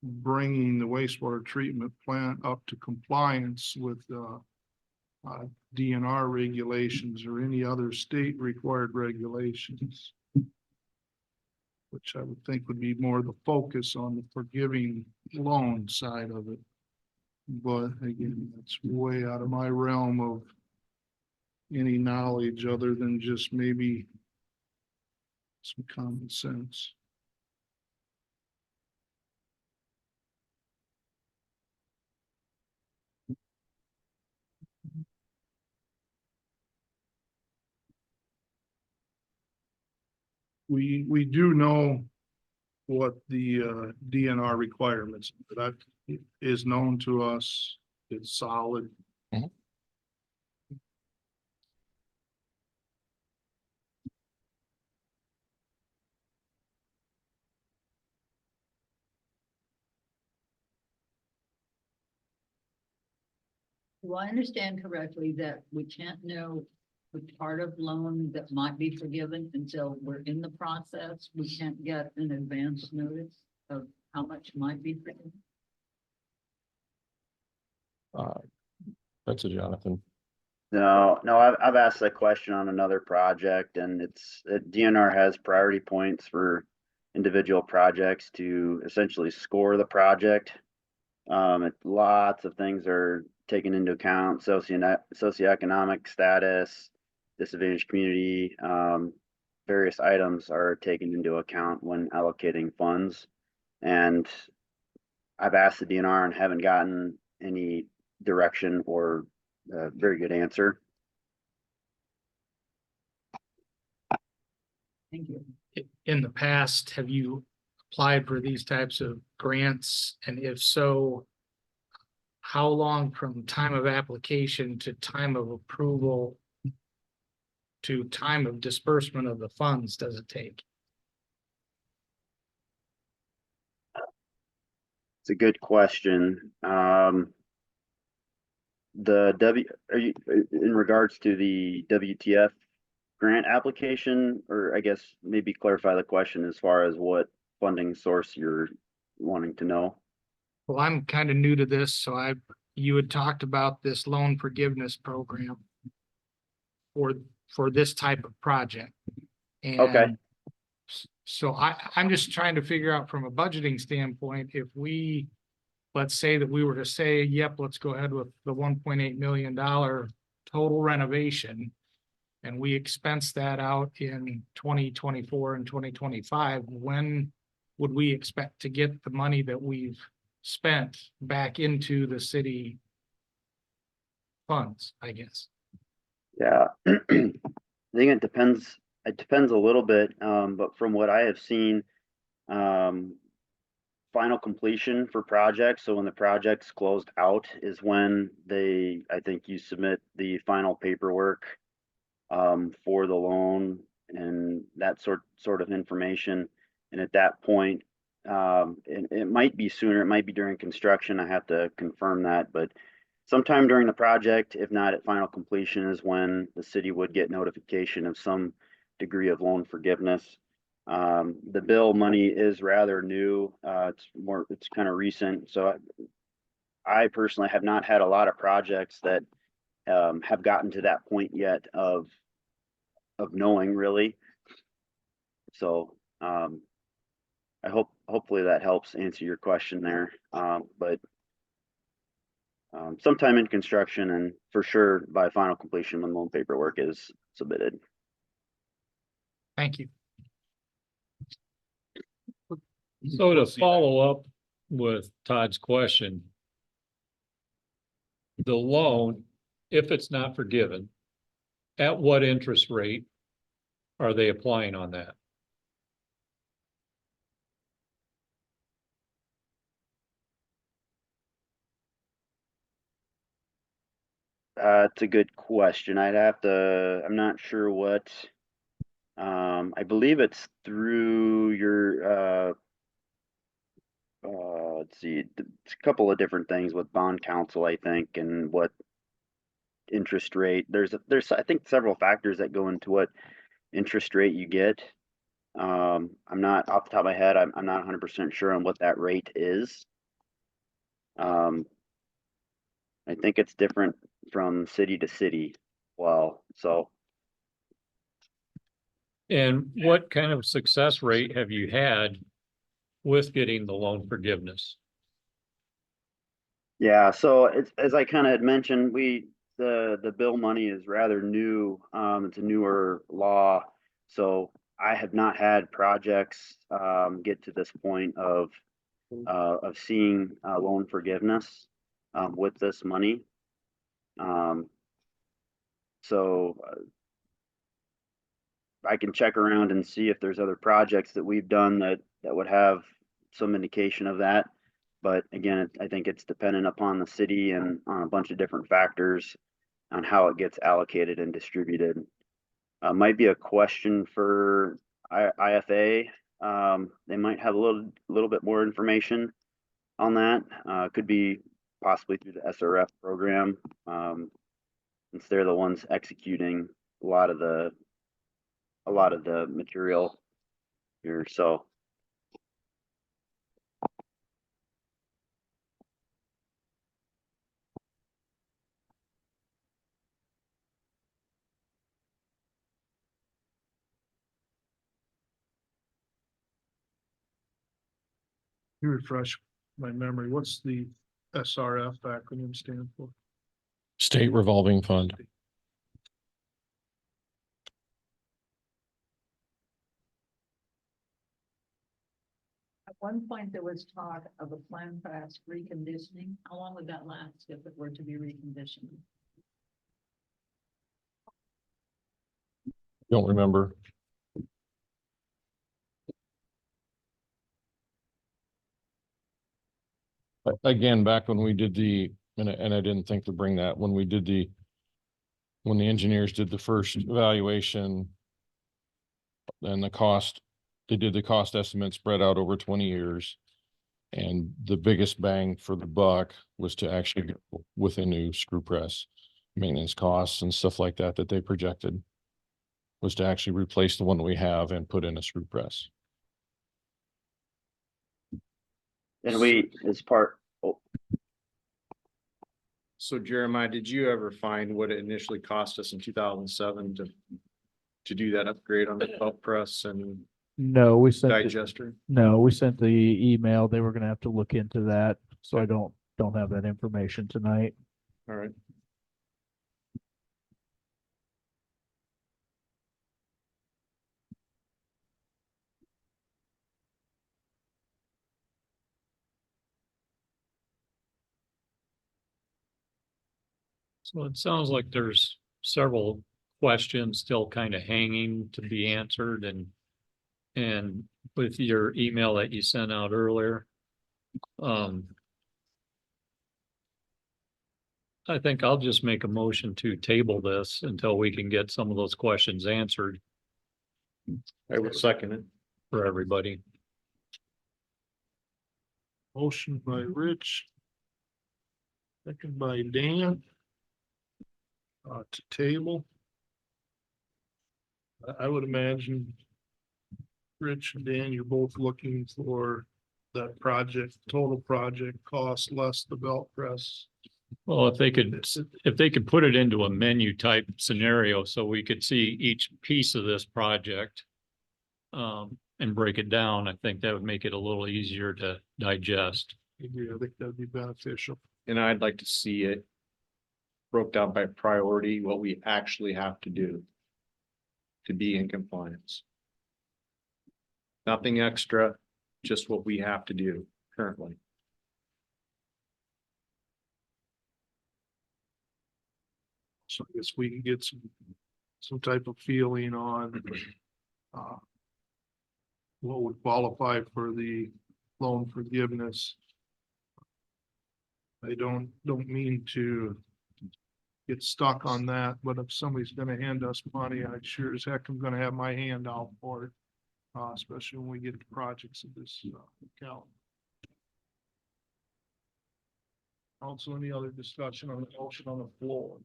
[SPEAKER 1] bringing the wastewater treatment plant up to compliance with DNR regulations or any other state required regulations, which I would think would be more the focus on the forgiving loan side of it. But again, that's way out of my realm of any knowledge other than just maybe some common sense. We do know what the DNR requirements, that is known to us. It's solid.
[SPEAKER 2] Do I understand correctly that we can't know which part of loan that might be forgiven until we're in the process? We can't get an advance notice of how much might be forgiven?
[SPEAKER 13] That's a Jonathan.
[SPEAKER 14] No, I've asked that question on another project, and DNR has priority points for individual projects to essentially score the project. Lots of things are taken into account: socioeconomic status, disadvantaged community. Various items are taken into account when allocating funds, and I've asked the DNR and haven't gotten any direction or a very good answer.
[SPEAKER 2] Thank you.
[SPEAKER 15] In the past, have you applied for these types of grants? And if so, how long from time of application to time of approval to time of disbursement of the funds does it take?
[SPEAKER 14] It's a good question. In regards to the WTF grant application, or I guess maybe clarify the question as far as what funding source you're wanting to know?
[SPEAKER 15] Well, I'm kind of new to this, so you had talked about this loan forgiveness program for this type of project.
[SPEAKER 14] Okay.
[SPEAKER 15] And so I'm just trying to figure out from a budgeting standpoint, if let's say that we were to say, yep, let's go ahead with the $1.8 million total renovation, and we expense that out in 2024 and 2025, when would we expect to get the money that we've spent back into the city funds, I guess?
[SPEAKER 14] Yeah, I think it depends. It depends a little bit, but from what I have seen, final completion for projects. So when the project's closed out is when I think you submit the final paperwork for the loan and that sort of information. And at that point, it might be sooner, it might be during construction. I have to confirm that, but sometime during the project, if not at final completion, is when the city would get notification of some degree of loan forgiveness. The bill money is rather new. It's kind of recent. So I personally have not had a lot of projects that have gotten to that point yet of knowing really. So hopefully that helps answer your question there. But sometime in construction, and for sure by final completion when loan paperwork is submitted.
[SPEAKER 15] Thank you.
[SPEAKER 3] So to follow up with Todd's question, the loan, if it's not forgiven, at what interest rate are they applying on that?
[SPEAKER 14] It's a good question. I'm not sure what, I believe it's through your, let's see, it's a couple of different things with bond counsel, I think, and what interest rate. There's I think several factors that go into what interest rate you get. I'm not off the top of my head. I'm not 100% sure on what that rate is. I think it's different from city to city. Well, so
[SPEAKER 3] And what kind of success rate have you had with getting the loan forgiveness?
[SPEAKER 14] yeah, so it's as I kind of had mentioned, the bill money is rather new. It's a newer law, so I have not had projects get to this point of seeing loan forgiveness with this money. So I can check around and see if there's other projects that we've done that would have some indication of that. But again, I think it's dependent upon the city and on a bunch of different factors on how it gets allocated and distributed. Might be a question for IFA. They might have a little bit more information on that. Could be possibly through the SRF program, since they're the ones executing a lot of the material here. So
[SPEAKER 1] You refresh my memory. What's the SRF acronym stand for?
[SPEAKER 13] State revolving fund.
[SPEAKER 2] At one point, there was talk of a plan fast reconditioning. How long would that last if it were to be reconditioned?
[SPEAKER 13] Don't remember. Again, back when we did and I didn't think to bring that, when the engineers did the first evaluation and they did the cost estimate spread out over 20 years. And the biggest bang for the buck was to actually go with a new screw press. Maintenance costs and stuff like that they projected was to actually replace the one we have and put in a screw press.
[SPEAKER 14] and we as part. Oh,
[SPEAKER 9] So Jeremiah, did you ever find what it initially cost us in 2007 to do that upgrade on the belt press and
[SPEAKER 10] No, we sent,
[SPEAKER 9] digester?
[SPEAKER 10] no, we sent the email. They were gonna have to look into that. So I don't have that information tonight.
[SPEAKER 9] All right.
[SPEAKER 3] So it sounds like there's several questions still kind of hanging to be answered and with your email that you sent out earlier. I think I'll just make a motion to table this until we can get some of those questions answered
[SPEAKER 9] I will second it.
[SPEAKER 3] for everybody.
[SPEAKER 1] Motion by Rich. Second by Dan. To table. I would imagine Rich and Dan, you're both looking for that project, total project cost less the belt press.
[SPEAKER 3] Well, if they could put it into a menu type scenario so we could see each piece of this project and break it down, I think that would make it a little easier to digest.
[SPEAKER 1] I think that'd be beneficial.
[SPEAKER 9] And I'd like to see it broke down by priority, what we actually have to do to be in compliance. Nothing extra, just what we have to do currently.
[SPEAKER 1] So I guess we can get some type of feeling on what would qualify for the loan forgiveness. I don't mean to get stuck on that, but if somebody's gonna hand us money, I sure as heck am gonna have my hand out for it. Especially when we get to projects of this account. Council, any other discussion on the motion on the floor?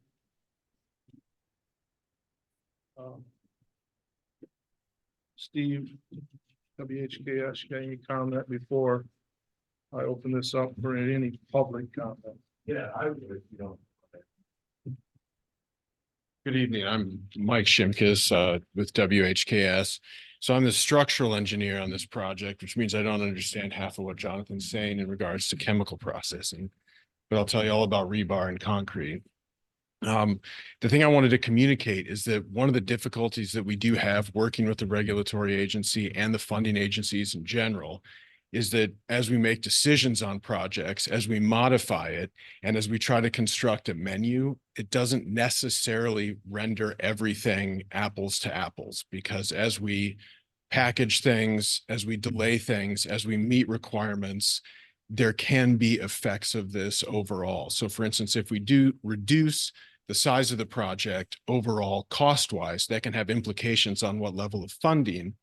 [SPEAKER 1] Steve, WHKS, got any comment before I open this up for any public comment?
[SPEAKER 13] Yeah, I would, Good evening. I'm Mike Shimkus, with WHKS. So I'm the structural engineer on this project, which means I don't understand half of what Jonathan's saying in regards to chemical processing. But I'll tell you all about rebar and concrete. The thing I wanted to communicate is that one of the difficulties that we do have working with the regulatory agency and the funding agencies in general is that as we make decisions on projects, as we modify it, and as we try to construct a menu, it doesn't necessarily render everything apples to apples, because as we package things, as we delay things, as we meet requirements, there can be effects of this overall. So for instance, if we do reduce the size of the project overall cost-wise, that can have implications on what level of funding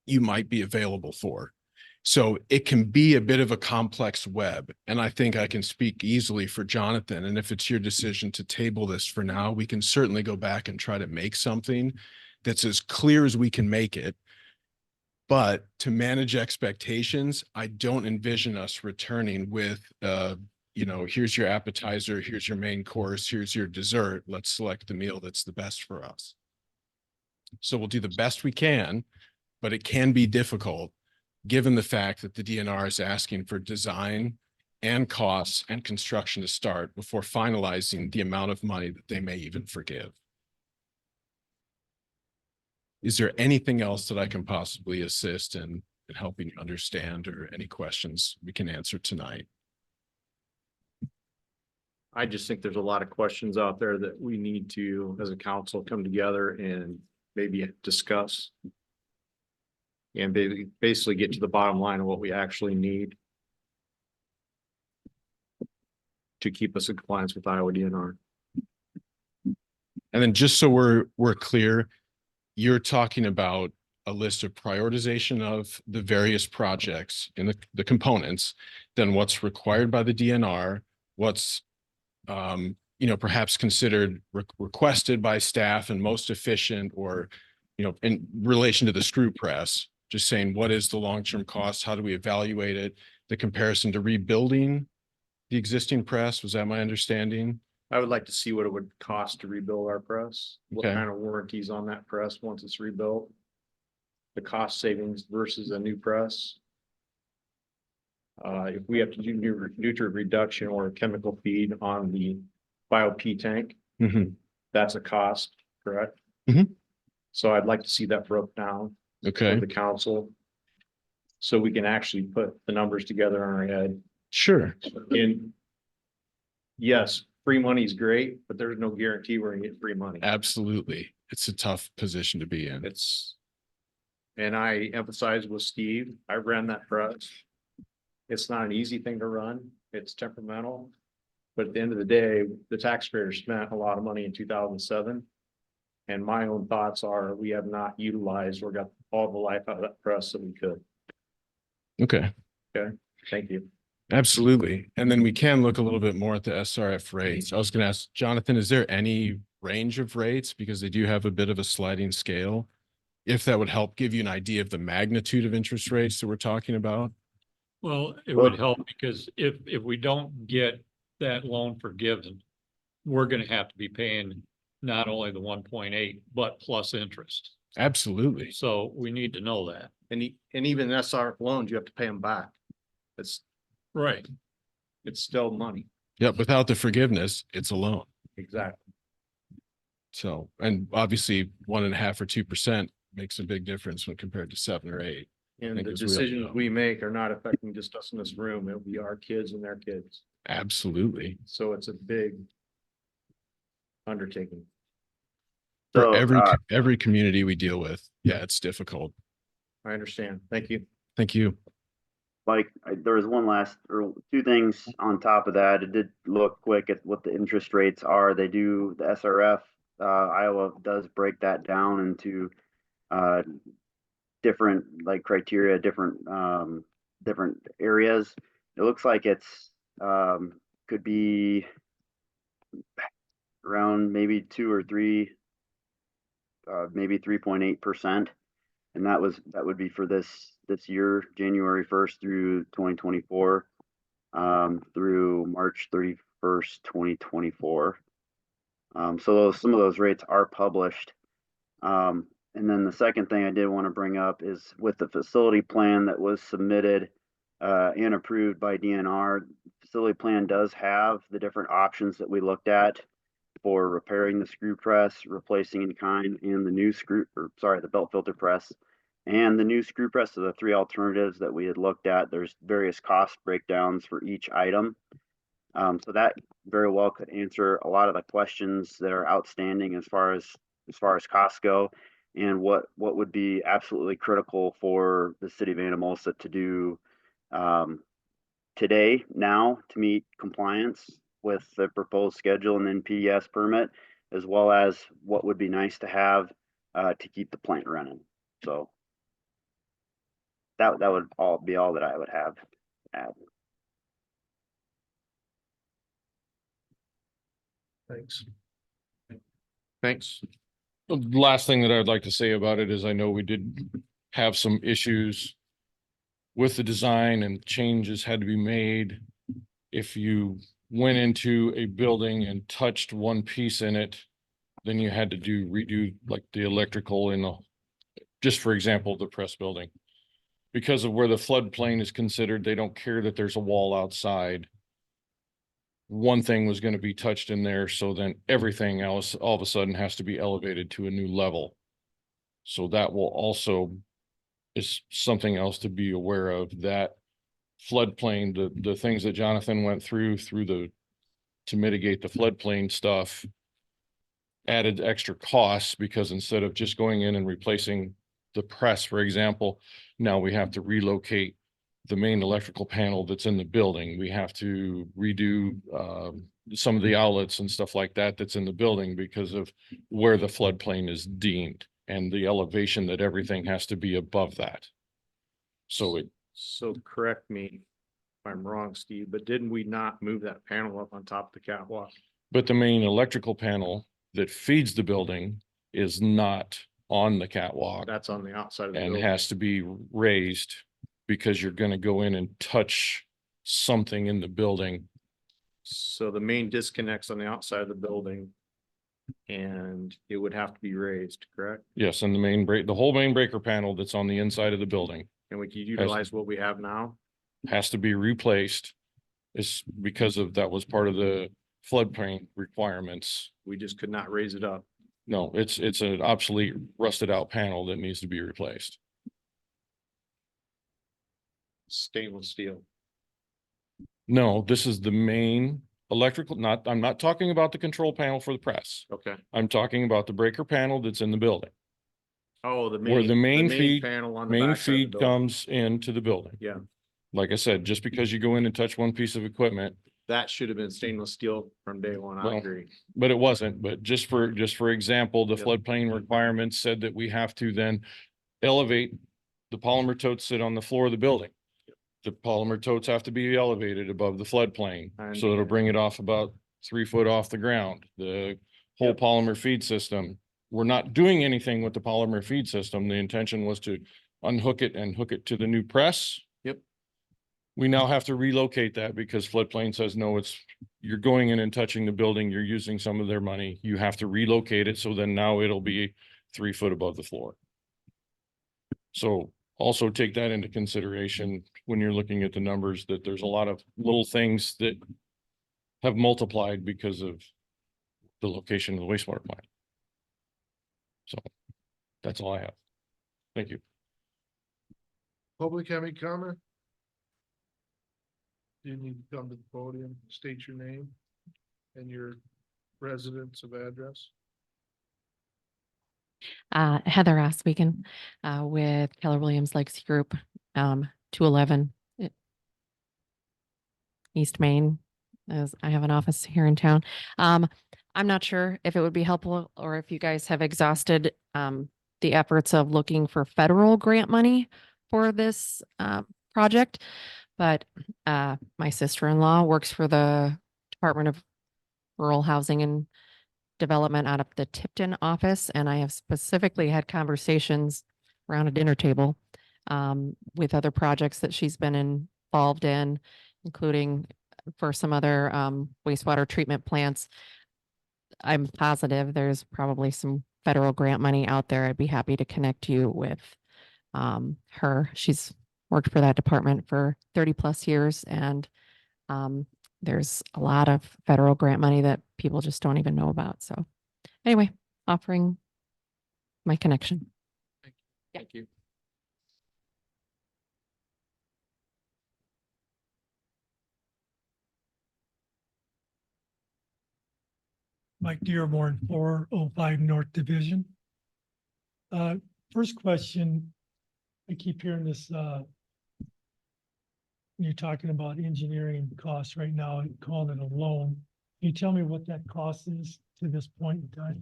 [SPEAKER 13] you might be available for. So it can be a bit of a complex web. And I think I can speak easily for Jonathan. And if it's your decision to table this for now, we can certainly go back and try to make something that's as clear as we can make it. But to manage expectations, I don't envision us returning with, here's your appetizer, here's your main course, here's your dessert. Let's select the meal that's the best for us. So we'll do the best we can, but it can be difficult given the fact that the DNR is asking for design and costs and construction to start before finalizing the amount of money that they may even forgive. Is there anything else that I can possibly assist in helping you understand, or any questions we can answer tonight?
[SPEAKER 9] I just think there's a lot of questions out there that we need to, as a council, come together and maybe discuss. And basically get to the bottom line of what we actually need to keep us in compliance with Iowa DNR.
[SPEAKER 13] And then just so we're clear, you're talking about a list of prioritization of the various projects in the components, then what's required by the DNR, what's perhaps considered requested by staff and most efficient, or in relation to the screw press, just saying what is the long-term cost, how do we evaluate it, the comparison to rebuilding the existing press. Was that my understanding?
[SPEAKER 9] I would like to see what it would cost to rebuild our press, what
[SPEAKER 13] Okay.
[SPEAKER 9] kind of warranties on that press once it's rebuilt, the cost savings versus a new press. If we have to do nutrient reduction or chemical feed on the bio-P tank, that's a cost, correct?
[SPEAKER 13] Mhm.
[SPEAKER 9] So I'd like to see that broke down
[SPEAKER 13] Okay,
[SPEAKER 9] for the council, so we can actually put the numbers together in our head.
[SPEAKER 13] sure.
[SPEAKER 9] And yes, free money is great, but there's no guarantee we're gonna get free money.
[SPEAKER 13] Absolutely. It's a tough position to be in.
[SPEAKER 9] And I emphasize with Steve, I ran that press. It's not an easy thing to run. It's temperamental. But at the end of the day, the taxpayers spent a lot of money in 2007. And my own thoughts are we have not utilized or got all the life out of that press that we could.
[SPEAKER 13] Okay.
[SPEAKER 9] Okay, thank you.
[SPEAKER 13] Absolutely. And then we can look a little bit more at the SRF rates. I was going to ask Jonathan, is there any range of rates? Because they do have a bit of a sliding scale. If that would help give you an idea of the magnitude of interest rates that we're talking about.
[SPEAKER 3] Well, it would help, because if we don't get that loan forgiven, we're gonna have to be paying not only the 1.8, but plus interest.
[SPEAKER 13] Absolutely.
[SPEAKER 3] So we need to know that.
[SPEAKER 9] And even SR loans, you have to pay them back. It's
[SPEAKER 3] Right.
[SPEAKER 9] still money.
[SPEAKER 13] Yep. Without the forgiveness, it's a loan.
[SPEAKER 9] Exactly.
[SPEAKER 13] So, and obviously 1.5 or 2% makes a big difference when compared to 7 or 8.
[SPEAKER 9] And
[SPEAKER 13] think
[SPEAKER 9] the
[SPEAKER 13] as we all
[SPEAKER 9] decisions
[SPEAKER 13] know.
[SPEAKER 9] we make are not affecting just us in this room. It'll be our kids and their kids.
[SPEAKER 13] Absolutely.
[SPEAKER 9] So it's a big undertaking.
[SPEAKER 13] For
[SPEAKER 14] So,
[SPEAKER 13] every community we deal with. Yeah, it's difficult.
[SPEAKER 9] I understand. Thank you.
[SPEAKER 13] Thank you.
[SPEAKER 14] there was one last, or two things on top of that. It did look quick at what the interest rates are. They do, the SRF, Iowa does break that down into different criteria, different areas. It looks like it's could be around maybe 2 or 3, maybe 3.8%. And that would be for this year, January 1st through 2024, through March 31st, 2024. So some of those rates are published. And then the second thing I did want to bring up is with the facility plan that was submitted and approved by DNR, facility plan does have the different options that we looked at for repairing the screw press, replacing in kind, and the belt filter press, and the new screw press. So the 3 alternatives that we had looked at, there's various cost breakdowns for each item. So that very well could answer a lot of the questions that are outstanding as far as costs go, and what would be absolutely critical for the city of Anamosa to do today, now, to meet compliance with the proposed schedule and then PDS permit, as well as what would be nice to have to keep the plant running. So that would be all that I would have to add.
[SPEAKER 1] Thanks.
[SPEAKER 13] Thanks. The last thing that I'd like to say about it is I know we did have some issues with the design and changes had to be made. If you went into a building and touched one piece in it, then you had to redo like the electrical in just for example, the press building. Because of where the floodplain is considered, they don't care that there's a wall outside. One thing was going to be touched in there, so then everything else all of a sudden has to be elevated to a new level. So that will also is something else to be aware of, that floodplain, the things that Jonathan went through to mitigate the floodplain stuff added extra costs, because instead of just going in and replacing the press, for example, now we have to relocate the main electrical panel that's in the building. We have to redo some of the outlets and stuff like that that's in the building because of where the floodplain is deemed and the elevation that everything has to be above that. So
[SPEAKER 9] correct me if I'm wrong, Steve, but didn't we not move that panel up on top of the catwalk?
[SPEAKER 13] but the main electrical panel that feeds the building is not on the catwalk
[SPEAKER 9] That's on the outside of the
[SPEAKER 13] and
[SPEAKER 9] building.
[SPEAKER 13] has to be raised because you're going to go in and touch something in the building.
[SPEAKER 9] So the main disconnects on the outside of the building, and it would have to be raised, correct?
[SPEAKER 13] Yes, and the whole main breaker panel that's on the inside of the building
[SPEAKER 9] And we could utilize what we have now?
[SPEAKER 13] has to be replaced. It's because that was part of the floodplain requirements.
[SPEAKER 9] We just could not raise it up.
[SPEAKER 13] No, it's an obsolete, rusted out panel that needs to be replaced.
[SPEAKER 9] Stainless steel.
[SPEAKER 13] No, this is the main electrical, I'm not talking about the control panel for the press.
[SPEAKER 9] Okay.
[SPEAKER 13] I'm talking about the breaker panel that's in the building.
[SPEAKER 9] Oh,
[SPEAKER 13] Where the main feed,
[SPEAKER 9] panel on the
[SPEAKER 13] main
[SPEAKER 9] backside of the
[SPEAKER 13] feed
[SPEAKER 9] building.
[SPEAKER 13] comes into the building.
[SPEAKER 9] Yeah,
[SPEAKER 13] Like I said, just because you go in and touch one piece of equipment,
[SPEAKER 9] that should have been stainless steel from day one. I
[SPEAKER 13] Well,
[SPEAKER 9] agree.
[SPEAKER 13] but it wasn't. But just for example, the
[SPEAKER 9] Yep.
[SPEAKER 13] floodplain requirements said that we have to then elevate the polymer totes sit on the floor of the building. The polymer totes have to be elevated above the floodplain,
[SPEAKER 9] I
[SPEAKER 13] so it'll
[SPEAKER 9] understand.
[SPEAKER 13] bring it off about 3 foot off the ground. The whole
[SPEAKER 9] Yep.
[SPEAKER 13] polymer feed system, we're not doing anything with the polymer feed system. The intention was to unhook it and hook it to the new press.
[SPEAKER 9] Yep.
[SPEAKER 13] We now have to relocate that because floodplain says, no, you're going in and touching the building, you're using some of their money. You have to relocate it. So then now it'll be 3 foot above the floor. So also take that into consideration when you're looking at the numbers, that there's a lot of little things that have multiplied because of the location of the wastewater plant. So that's all I have. Thank you.
[SPEAKER 1] Public have any comment? You need to come to the podium, state your name and your residence of address.
[SPEAKER 16] Heather Oswegan, with Keller Williams Legacy Group, 211 East Main, as I have an office here in town. I'm not sure if it would be helpful or if you guys have exhausted the efforts of looking for federal grant money for this project. But my sister-in-law works for the Department of Rural Housing and Development out of the Tipton office, and I have specifically had conversations around a dinner table with other projects that she's been involved in, including for some other wastewater treatment plants. I'm positive there's probably some federal grant money out there. I'd be happy to connect you with her. She's worked for that department for 30+ years, and there's a lot of federal grant money that people just don't even know about. So anyway, offering my connection.
[SPEAKER 3] Thank you.
[SPEAKER 17] Mike Dearborn, 405 North Division. First question, I keep hearing this, you're talking about engineering costs right now and calling it a loan. Can you tell me what that cost is to this point in time?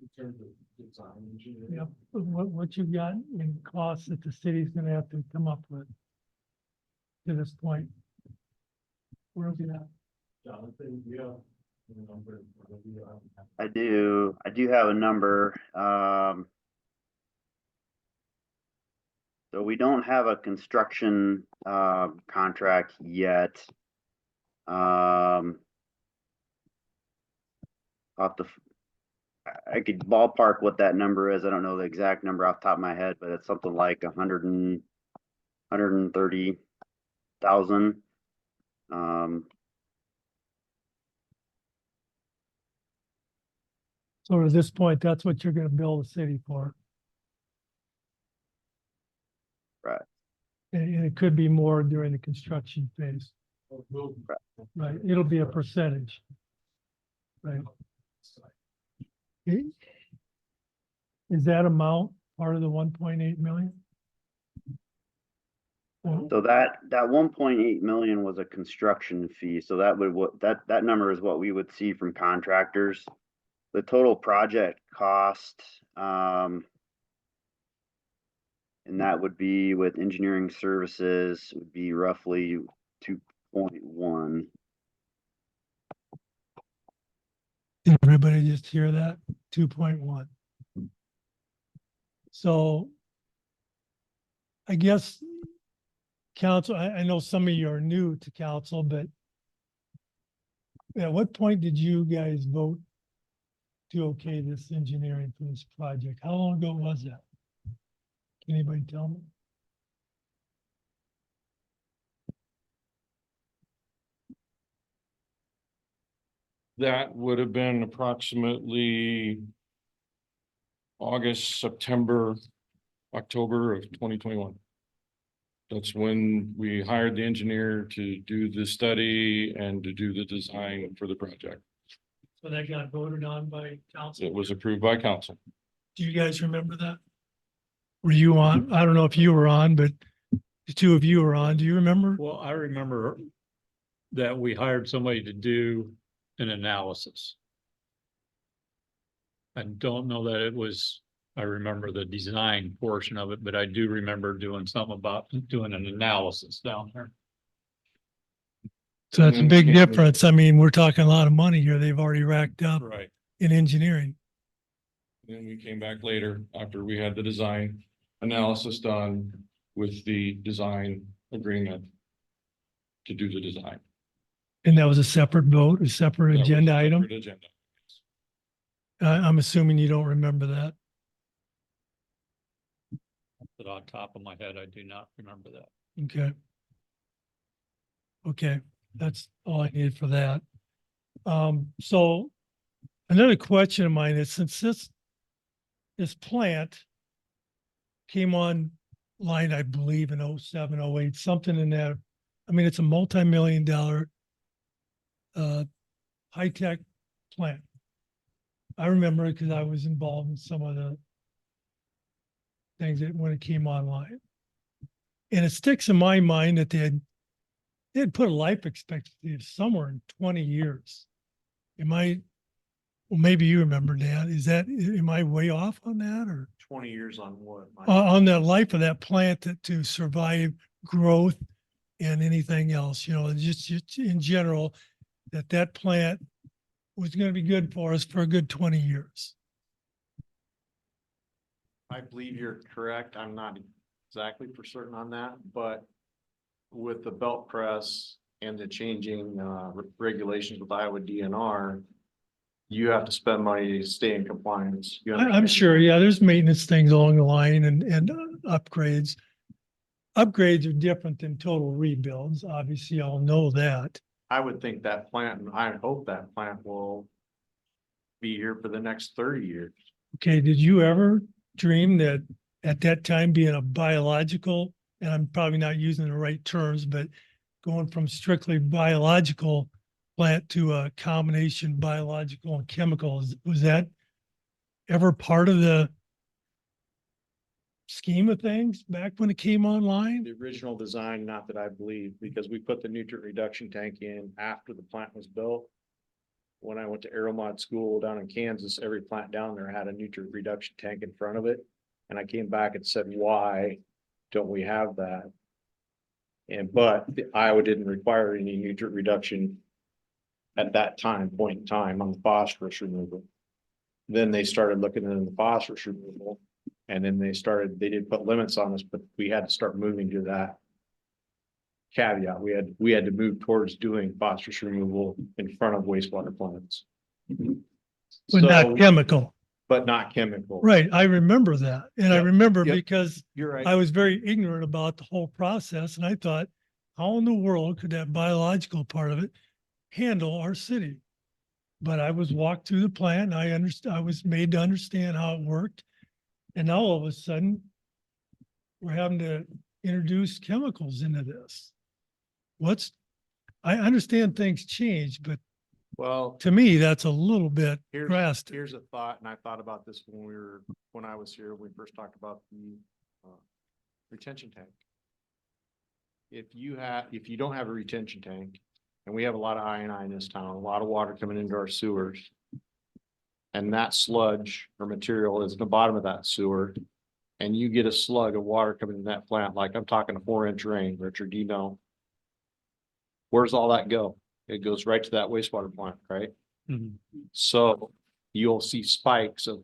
[SPEAKER 9] In terms of design engineering.
[SPEAKER 17] Yep, what you got in costs that the city's gonna have to come up with to this point? Where are we at?
[SPEAKER 9] Jonathan, yeah.
[SPEAKER 14] I do have a number. So we don't have a construction contract yet. Off the, I could ballpark what that number is. I don't know the exact number off the top of my head, but it's something like 130,000.
[SPEAKER 17] So at this point, that's what you're gonna bill the city for.
[SPEAKER 14] Right.
[SPEAKER 17] And it could be more during the construction phase. Right, it'll be a percentage. Right. Okay. Is that amount part of the 1.8 million?
[SPEAKER 14] So that 1.8 million was a construction fee. So that would that number is what we would see from contractors. The total project cost, and that would be with engineering services would be roughly 2.1.
[SPEAKER 17] Did everybody just hear that? 2.1. So I guess council, I know some of you are new to council, but at what point did you guys vote to okay this engineering for this project? How long ago was that? Can anybody tell me?
[SPEAKER 13] That would have been approximately August, September, October of 2021. That's when we hired the engineer to do the study and to do the design for the project.
[SPEAKER 17] So that got voted on by council?
[SPEAKER 13] It was approved by council.
[SPEAKER 17] Do you guys remember that? Were you on? I don't know if you were on, but the two of you were on. Do you remember?
[SPEAKER 3] Well, I remember that we hired somebody to do an analysis. I don't know that it was, I remember the design portion of it, but I do remember doing something about doing an analysis down there.
[SPEAKER 17] So that's a big difference. I mean, we're talking a lot of money here. They've already racked up
[SPEAKER 13] Right.
[SPEAKER 17] in engineering.
[SPEAKER 13] Then we came back later after we had the design analysis done with the design agreement to do the design.
[SPEAKER 17] And that was a separate vote, a separate
[SPEAKER 13] That was a
[SPEAKER 17] agenda item.
[SPEAKER 13] separate agenda.
[SPEAKER 17] I'm assuming you don't remember that.
[SPEAKER 3] But on top of my head, I do not remember that.
[SPEAKER 17] Okay. Okay, that's all I need for that. So another question of mine is, since this plant came online, I believe in 07, 08, something in there. I mean, it's a multi-million-dollar high-tech plant. I remember it because I was involved in some of the things that when it came online. And it sticks in my mind that they had put a life expectancy of somewhere in 20 years. Well, maybe you remember that. Am I way off on that, or?
[SPEAKER 9] 20 years on what?
[SPEAKER 17] On the life of that plant to survive growth and anything else, just in general, that plant was going to be good for us for a good 20 years.
[SPEAKER 9] I believe you're correct. I'm not exactly for certain on that, but with the belt press and the changing regulations with Iowa DNR, you have to spend money to stay in compliance. You
[SPEAKER 17] I'm
[SPEAKER 9] understand?
[SPEAKER 17] sure, yeah, there's maintenance things along the line and upgrades. Upgrades are different than total rebuilds. Obviously, I'll know that.
[SPEAKER 9] I would think that plant, and I hope that plant will be here for the next 30 years.
[SPEAKER 17] Okay, did you ever dream that at that time being a biological, and I'm probably not using the right terms, but going from strictly biological plant to a combination biological and chemicals, was that ever part of the scheme of things back when it came online?
[SPEAKER 9] The original design, not that I believe, because we put the nutrient reduction tank in after the plant was built. When I went to Aeromod school down in Kansas, every plant down there had a nutrient reduction tank in front of it. And I came back and said, why don't we have that? But Iowa didn't require any nutrient reduction at that point in time on the phosphorus removal. Then they started looking into the phosphorus removal. And then they did put limits on us, but we had to start moving to that caveat. We had to move towards doing phosphorus removal in front of wastewater plants.
[SPEAKER 17] But not chemical.
[SPEAKER 9] But not chemical.
[SPEAKER 17] Right, I remember that. And I
[SPEAKER 9] Yep,
[SPEAKER 17] remember
[SPEAKER 9] yep.
[SPEAKER 17] because
[SPEAKER 9] You're right.
[SPEAKER 17] I was very ignorant about the whole process, and I thought, how in the world could that biological part of it handle our city? But I was walked through the plant, and I was made to understand how it worked. And now all of a sudden, we're having to introduce chemicals into this. I understand things change, but
[SPEAKER 9] Well,
[SPEAKER 17] to me, that's a little bit drastic.
[SPEAKER 9] here's a thought, and I thought about this when I was here, we first talked about the retention tank. If you don't have a retention tank, and we have a lot of I in this town, a lot of water coming into our sewers. And that sludge or material is at the bottom of that sewer. And you get a slug of water coming in that plant, like I'm talking a 4-inch rain, Richard, you know. Where's all that go? It goes right to that wastewater plant, right?
[SPEAKER 3] Mhm.
[SPEAKER 9] So you'll see spikes of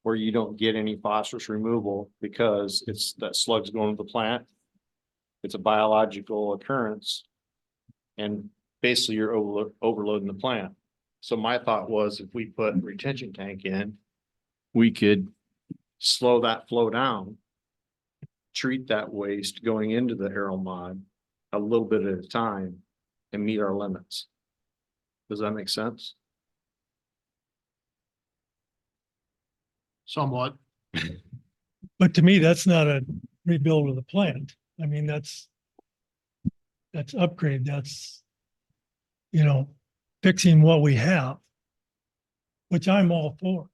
[SPEAKER 9] where you don't get any phosphorus removal because that slug's going to the plant. It's a biological occurrence. And basically you're overloading the plant. So my thought was if we put a retention tank in, we could slow that flow down, treat that waste going into the Aeromod a little bit at a time and meet our limits. Does that make sense?
[SPEAKER 1] Somewhat.
[SPEAKER 17] But to me, that's not a rebuild of the plant. I mean, that's upgrade. That's, fixing what we have, which I'm all for.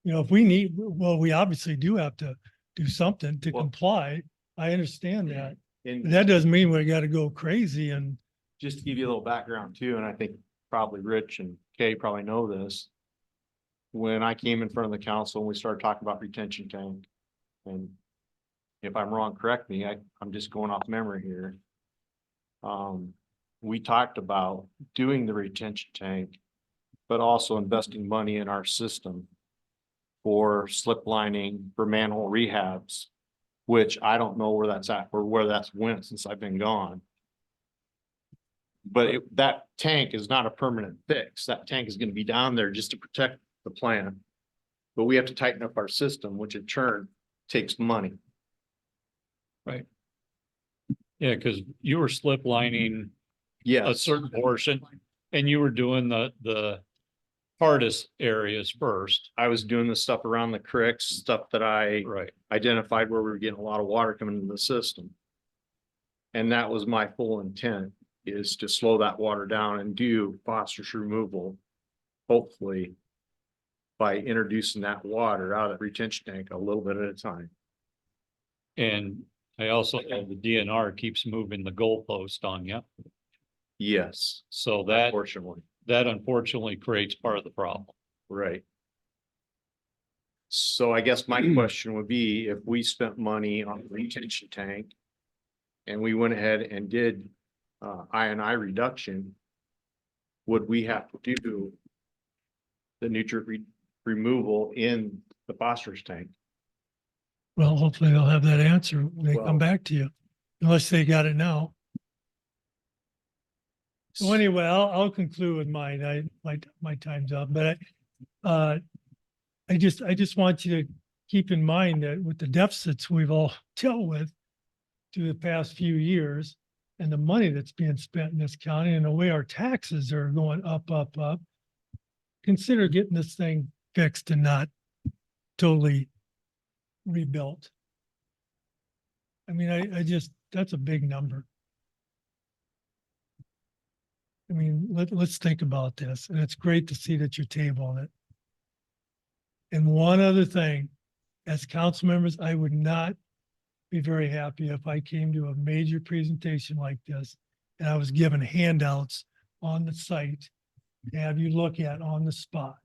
[SPEAKER 17] If we need, well, we obviously do have to do something to comply. I understand that.
[SPEAKER 9] And
[SPEAKER 17] That doesn't mean we got to go crazy and
[SPEAKER 9] just to give you a little background too, and I think probably Rich and Kay probably know this. When I came in front of the council and we started talking about retention tank, and if I'm wrong, correct me, I'm just going off memory here. We talked about doing the retention tank, but also investing money in our system for slip lining, for manhole rehabs, which I don't know where that's at or where that's went since I've been gone. But that tank is not a permanent fix. That tank is going to be down there just to protect the plant. But we have to tighten up our system, which in turn takes money.
[SPEAKER 3] Right. Yeah, because you were slip lining a
[SPEAKER 9] Yes,
[SPEAKER 3] certain portion and you were doing the hardest areas first.
[SPEAKER 9] I was doing the stuff around the creeks, stuff that I
[SPEAKER 3] Right.
[SPEAKER 9] identified where we were getting a lot of water coming into the system. And that was my full intent, is to slow that water down and do phosphorus removal, hopefully by introducing that water out of the retention tank a little bit at a time.
[SPEAKER 3] And I also know the DNR keeps moving the goalpost on you.
[SPEAKER 9] Yes,
[SPEAKER 3] So that
[SPEAKER 9] unfortunately,
[SPEAKER 3] creates part of the problem.
[SPEAKER 9] right. So I guess my question would be, if we spent money on the retention tank and we went ahead and did I reduction, would we have to do the nutrient removal in the phosphorus tank?
[SPEAKER 17] Well, hopefully they'll have that answer when they
[SPEAKER 9] Well-
[SPEAKER 17] come back to you, unless they got it now. So anyway, I'll conclude with mine. My time's up, but I just want you to keep in mind that with the deficits we've all dealt with through the past few years and the money that's being spent in this county and the way our taxes are going up, consider getting this thing fixed and not totally rebuilt. I mean, I just, that's a big number. I mean, let's think about this, and it's great to see that you're tabling it. And one other thing, as council members, I would not be very happy if I came to a major presentation like this and I was given handouts on the site to have you look at on the spot.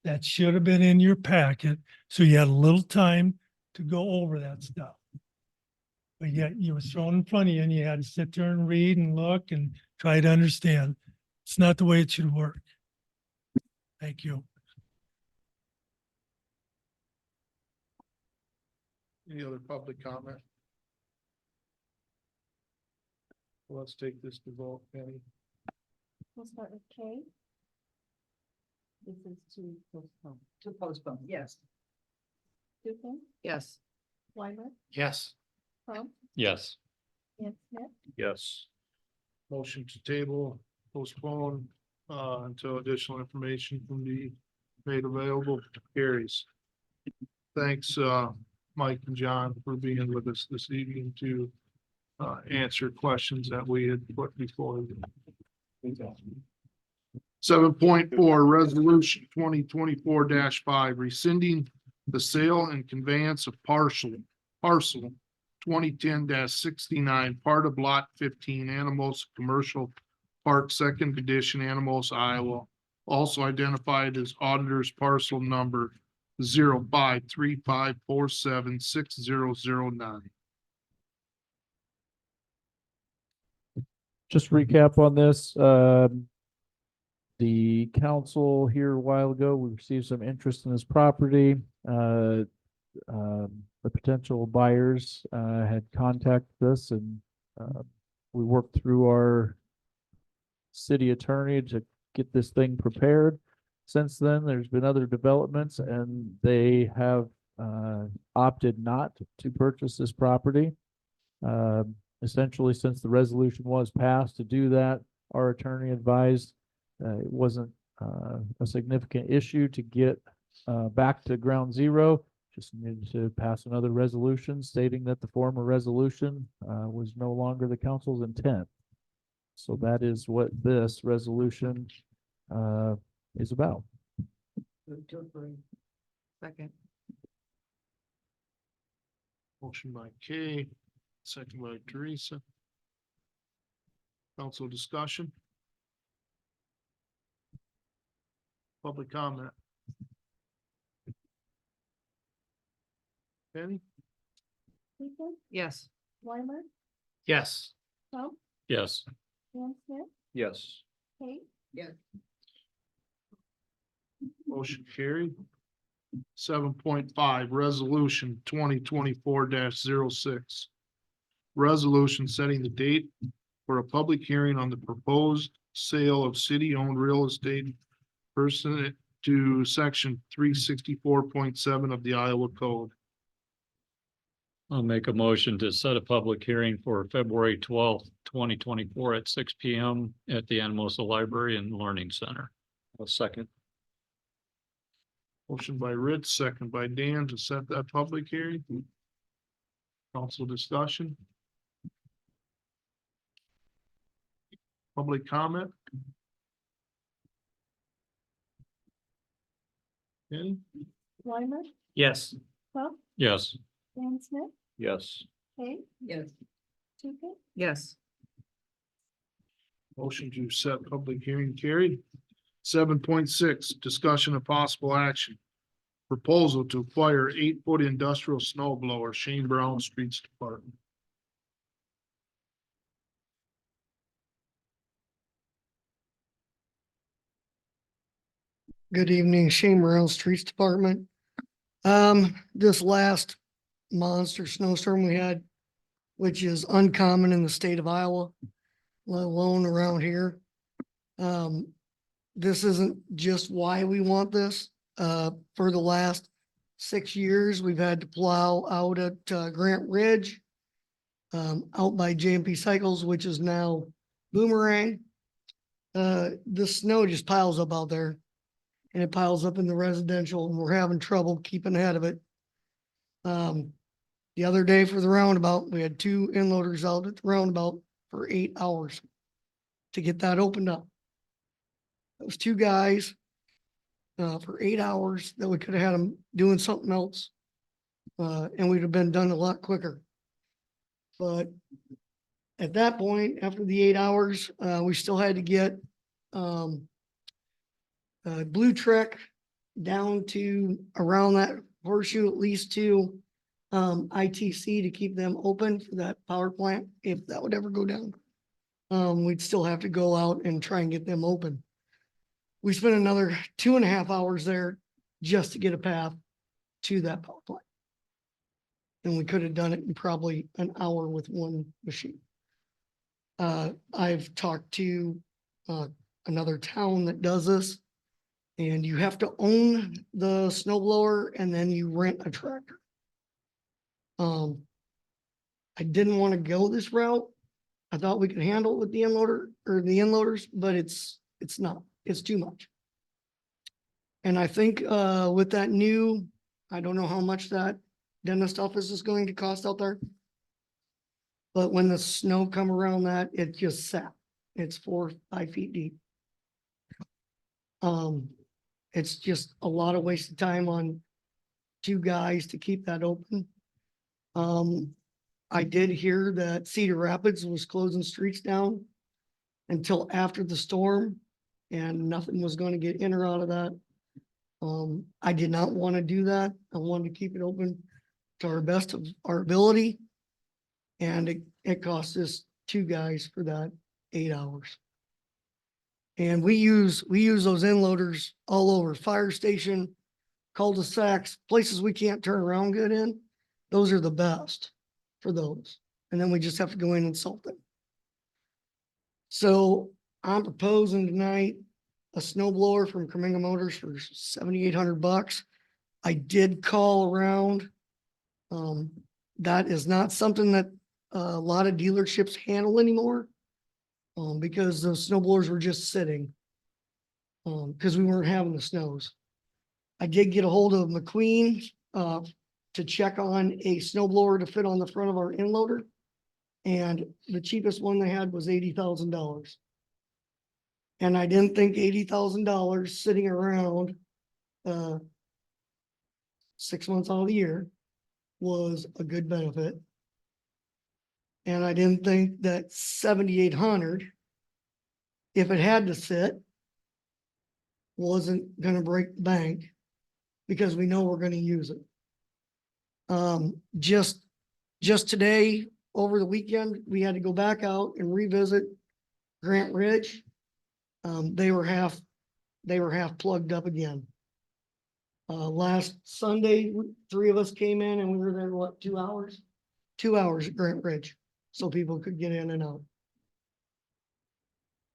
[SPEAKER 17] That should have been in your packet, so you had a little time to go over that stuff. But yet you was thrown in front of you and you had to sit there and read and look and try to understand. It's not the way it should work. Thank you.
[SPEAKER 1] Any other public comment? Let's take this to vote, Penny.
[SPEAKER 2] We'll start with K. This is to postpone. To postpone, yes. Tukin,
[SPEAKER 4] Yes.
[SPEAKER 2] Weimer,
[SPEAKER 1] Yes.
[SPEAKER 2] Crump,
[SPEAKER 3] Yes.
[SPEAKER 2] and Smith.
[SPEAKER 9] Yes.
[SPEAKER 1] Motion to table, postpone, until additional information can be made available, carries. Thanks, Mike and John, for being with us this evening to answer questions that we had put before you. 7.4, resolution 2024-5, rescinding the sale and conveyance of parcel 2010-69, part of lot 15, Anamosa Commercial Park, second edition, Anamosa, Iowa. Also identified as auditor's parcel number 0535476009.
[SPEAKER 10] Just recap on this, the council here a while ago, we received some interest in this property. The potential buyers, had contacted us and, we worked through our city attorney to get this thing prepared. Since then, there's been other developments and they have, opted not to purchase this property. Essentially, since the resolution was passed to do that, our attorney advised it wasn't a significant issue to get back to ground zero. Just needed to pass another resolution stating that the former resolution was no longer the council's intent. So that is what this resolution is about.
[SPEAKER 4] Second.
[SPEAKER 1] Motion by Kay, second by Teresa. Council discussion. Public comment. Penny?
[SPEAKER 2] Tukin,
[SPEAKER 4] Yes.
[SPEAKER 2] Weimer,
[SPEAKER 1] Yes.
[SPEAKER 2] Crump,
[SPEAKER 3] Yes.
[SPEAKER 2] and Smith.
[SPEAKER 9] Yes.
[SPEAKER 2] K.
[SPEAKER 4] Yes.
[SPEAKER 1] Motion carried. 7.5, resolution 2024-06. Resolution setting the date for a public hearing on the proposed sale of city-owned real estate pursuant to section 364.7 of the Iowa Code.
[SPEAKER 3] I'll make a motion to set a public hearing for February 12th, 2024 at 6 p.m. at the Anamosa Library and Learning Center.
[SPEAKER 9] A second.
[SPEAKER 1] Motion by Rich, second by Dan to set that public hearing. Council discussion. Public comment. Any?
[SPEAKER 2] Weimer,
[SPEAKER 1] Yes.
[SPEAKER 2] Crump,
[SPEAKER 3] Yes.
[SPEAKER 2] and Smith.
[SPEAKER 9] Yes.
[SPEAKER 2] K.
[SPEAKER 4] Yes.
[SPEAKER 2] Tukin,
[SPEAKER 4] Yes.
[SPEAKER 1] Motion to set public hearing carried. 7.6, discussion of possible action. Proposal to acquire 8-foot industrial snow blower, Shane Brown Streets Department.
[SPEAKER 18] Good evening, Shane Morrell, Streets Department. This last monster snowstorm we had, which is uncommon in the state of Iowa, let alone around here. This isn't just why we want this. For the last 6 years, we've had to plow out at Grant Ridge, out by JMP Cycles, which is now Boomerang. The snow just piles up out there. And it piles up in the residential, and we're having trouble keeping ahead of it. The other day for the roundabout, we had 2 inloaders out at the roundabout for 8 hours to get that opened up. That was 2 guys for 8 hours that we could have had them doing something else. And we'd have been done a lot quicker. But at that point, after the 8 hours, we still had to get Blue Trek down to around that horseshoe, at least to ITC to keep them open for that power plant. If that would ever go down, we'd still have to go out and try and get them open. We spent another 2.5 hours there just to get a path to that power plant. And we could have done it in probably an hour with 1 machine. I've talked to another town that does this. And you have to own the snow blower and then you rent a tractor. I didn't want to go this route. I thought we could handle it with the unloader or the inloaders, but it's not, it's too much. And I think with that new, I don't know how much that dentist office is going to cost out there. But when the snow come around that, it just sat. It's 4 or 5 feet deep. It's just a lot of wasted time on 2 guys to keep that open. I did hear that Cedar Rapids was closing streets down until after the storm and nothing was going to get in or out of that. I did not want to do that. I wanted to keep it open to our best of our ability. And it cost us 2 guys for that 8 hours. And we use those inloaders all over, fire station, cul-de-sacs, places we can't turn around good in. Those are the best for those. And then we just have to go in and salt them. So I'm proposing tonight a snow blower from Kaminga Motors for $7,800. I did call around. That is not something that a lot of dealerships handle anymore. Because those snow blowers were just sitting. Because we weren't having the snows. I did get a hold of McQueen to check on a snow blower to fit on the front of our inloader. And the cheapest one they had was $80,000. And I didn't think $80,000 sitting around 6 months out of the year was a good benefit. And I didn't think that 7,800, if it had to sit, wasn't gonna break the bank because we know we're gonna use it. Just today, over the weekend, we had to go back out and revisit Grant Ridge. They were half plugged up again. Last Sunday, 3 of us came in and we were there, what, 2 hours? 2 hours at Grant Ridge, so people could get in and out.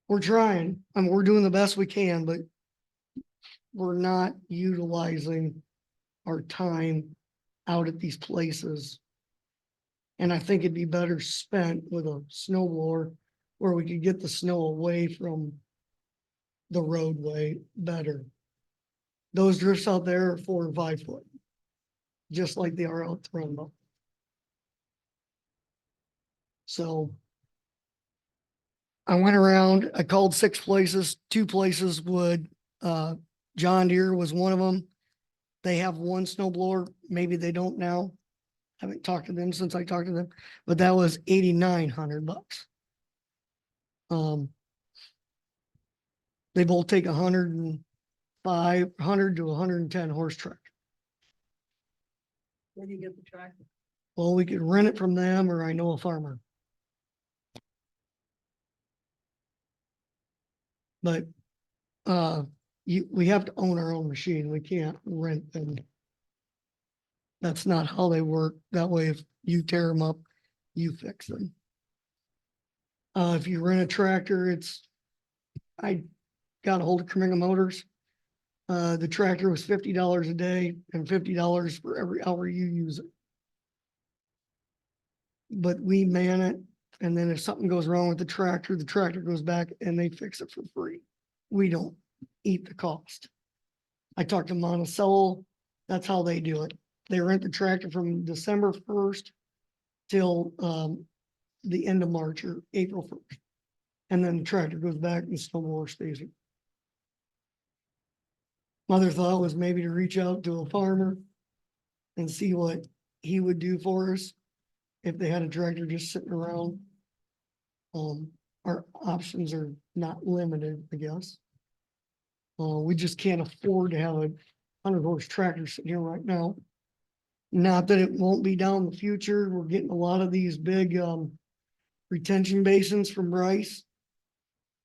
[SPEAKER 18] We're trying, I mean, we're doing the best we can, but we're not utilizing our time out at these places. And I think it'd be better spent with a snow blower where we could get the snow away from the roadway better. Those drifts out there are 4 and 5 foot, just like they are out the roundabout. So I went around, I called 6 places, 2 places would, John Deere was one of them. They have 1 snow blower, maybe they don't now. Haven't talked to them since I talked to them, but that was $8,900. They both take 100 to 110 horse tractor.
[SPEAKER 4] Where do you get the tractor?
[SPEAKER 18] Well, we could rent it from them, or I know a farmer. But we have to own our own machine. We can't rent them. That's not how they work. That way, if you tear them up, you fix them. If you rent a tractor, I got a hold of Kaminga Motors. The tractor was $50 a day and $50 for every hour you use it. But we man it, and then if something goes wrong with the tractor goes back and they fix it for free. We don't eat the cost. I talked to Monticello, that's how they do it. They rent the tractor from December 1st till the end of March or April 1st. And then the tractor goes back and the snowblower stays here. My other thought was maybe to reach out to a farmer and see what he would do for us if they had a tractor just sitting around. Our options are not limited, I guess. We just can't afford to have a 100-horse tractor sitting here right now. Not that it won't be down in the future. We're getting a lot of these big retention basins from Rice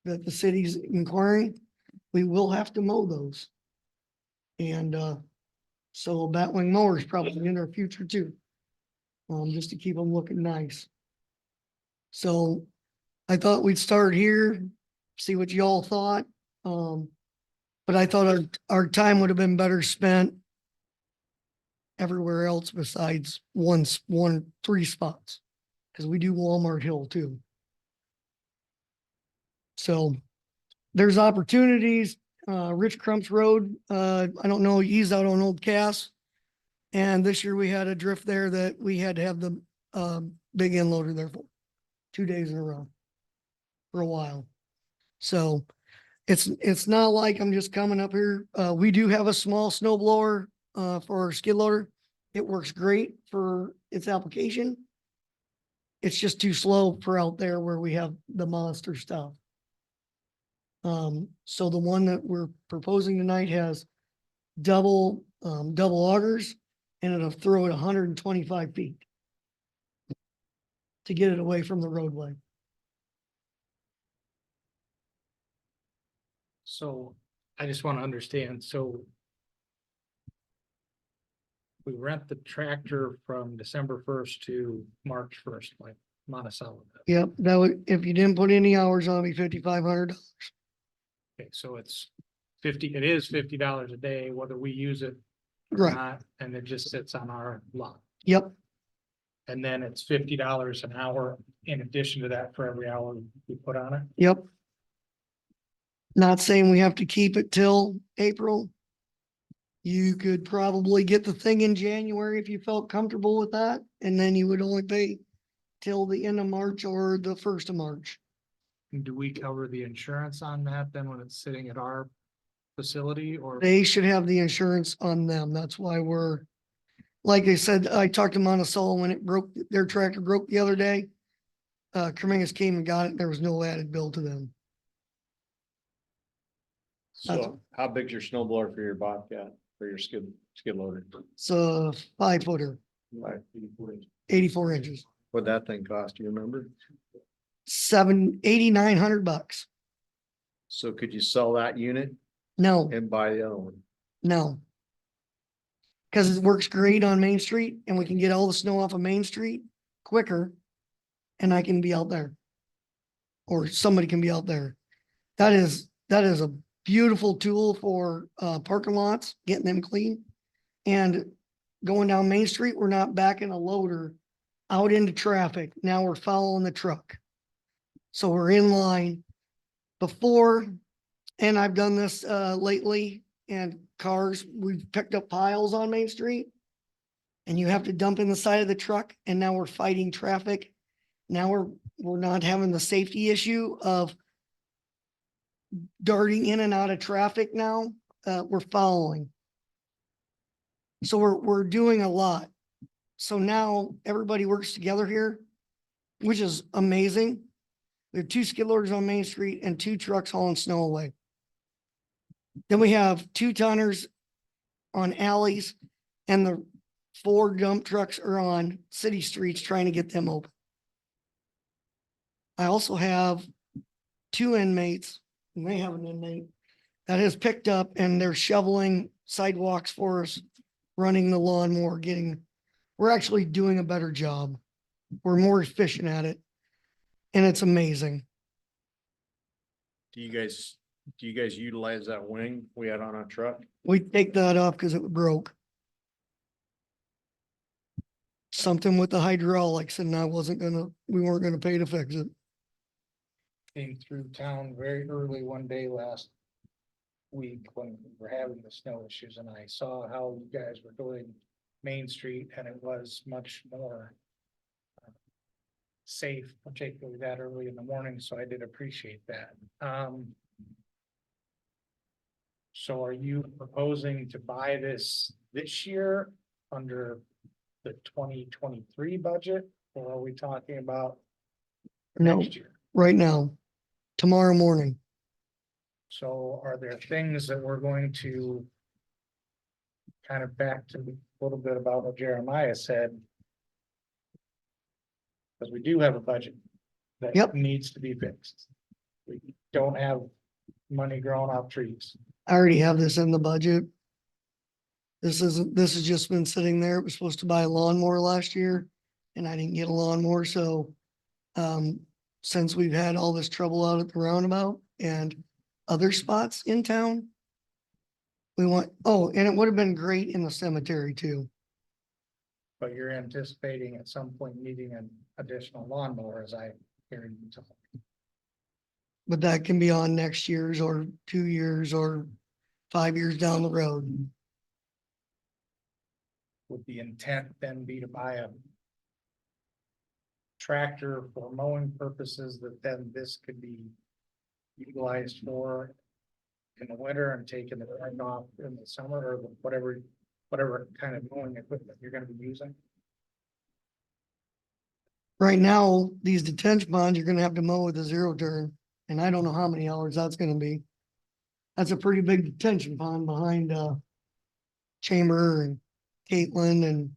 [SPEAKER 18] that the city's inquiring. We will have to mow those. And so a batwing mower is probably in our future too. Just to keep them looking nice. So I thought we'd start here, see what y'all thought. But I thought our time would have been better spent everywhere else besides three spots. Cause we do Walmart Hill too. So there's opportunities. Rich Crump's Road, I don't know, he's out on Old Cass. And this year we had a drift there that we had to have the big end loader there for 2 days in a row for a while. So it's not like I'm just coming up here. We do have a small snow blower for our skid loader. It works great for its application. It's just too slow for out there where we have the monster stuff. So the one that we're proposing tonight has double augers, and it'll throw it 125 feet to get it away from the roadway.
[SPEAKER 15] So I just want to understand, so we rent the tractor from December 1st to March 1st, like Monticello does.
[SPEAKER 18] Yep, that would, if you didn't put any hours on, it'd be $5,500.
[SPEAKER 15] Okay, so it is $50 a day, whether we use it or
[SPEAKER 18] Right.
[SPEAKER 15] not, and it just sits on our lot.
[SPEAKER 18] Yep,
[SPEAKER 15] And then it's $50 an hour in addition to that for every hour we put on it.
[SPEAKER 18] yep. Not saying we have to keep it till April. You could probably get the thing in January if you felt comfortable with that, and then you would only pay till the end of March or the 1st of March.
[SPEAKER 15] And do we cover the insurance on that then when it's sitting at our facility, or?
[SPEAKER 18] They should have the insurance on them. That's why like I said, I talked to Monticello when their tractor broke the other day. Kamingas came and got it. There was no added bill to them.
[SPEAKER 9] So how big's your snow blower for your Bobcat, for your skid loader?
[SPEAKER 18] It's a 5-footer,
[SPEAKER 9] Like,
[SPEAKER 18] 84 inches,
[SPEAKER 9] what'd that thing cost, do you remember?
[SPEAKER 18] $8,900.
[SPEAKER 9] So could you sell that unit
[SPEAKER 18] No,
[SPEAKER 9] and buy the other one?
[SPEAKER 18] no. Cause it works great on Main Street and we can get all the snow off of Main Street quicker. And I can be out there. Or somebody can be out there. That is a beautiful tool for parking lots, getting them clean. And going down Main Street, we're not backing a loader out into traffic. Now we're following the truck. So we're in line before, and I've done this lately, and cars, we've picked up piles on Main Street. And you have to dump in the side of the truck, and now we're fighting traffic. Now we're not having the safety issue of darting in and out of traffic now. We're following. So we're doing a lot. So now everybody works together here, which is amazing. There are 2 skid loaders on Main Street and 2 trucks hauling snow away. Then we have 2 tonners on alleys, and the 4 dump trucks are on city streets trying to get them open. I also have 2 inmates, and they have an inmate that has picked up and they're shoveling sidewalks for us, running the lawnmower, we're actually doing a better job. We're more efficient at it. And it's amazing.
[SPEAKER 9] Do you guys utilize that wing we had on our truck?
[SPEAKER 18] We take that off because it broke. Something with the hydraulics and we weren't gonna pay to fix it.
[SPEAKER 15] Came through town very early one day last week when we were having the snow issues, and I saw how you guys were doing Main Street, and it was much more safe, particularly that early in the morning, so I did appreciate that. So are you proposing to buy this year under the 2023 budget, or are we talking about
[SPEAKER 18] No,
[SPEAKER 15] next year?
[SPEAKER 18] right now, tomorrow morning.
[SPEAKER 15] So are there things that we're going to kind of back to a little bit about what Jeremiah said? Because we do have a budget that
[SPEAKER 18] Yep.
[SPEAKER 15] needs to be fixed. We don't have money growing off trees.
[SPEAKER 18] I already have this in the budget. This has just been sitting there. It was supposed to buy a lawnmower last year and I didn't get a lawnmower, so since we've had all this trouble out at the roundabout and other spots in town, and it would have been great in the cemetery too.
[SPEAKER 15] But you're anticipating at some point needing an additional lawnmower, as I hear you talk.
[SPEAKER 18] But that can be on next year's or 2 years or 5 years down the road.
[SPEAKER 15] Would the intent then be to buy a tractor for mowing purposes that then this could be utilized for in the winter and taking the time off in the summer, or whatever kind of mowing equipment you're gonna be using?
[SPEAKER 18] Right now, these detention ponds, you're gonna have to mow with a zero turn, and I don't know how many hours that's gonna be. That's a pretty big detention pond behind Chamber and Caitlin and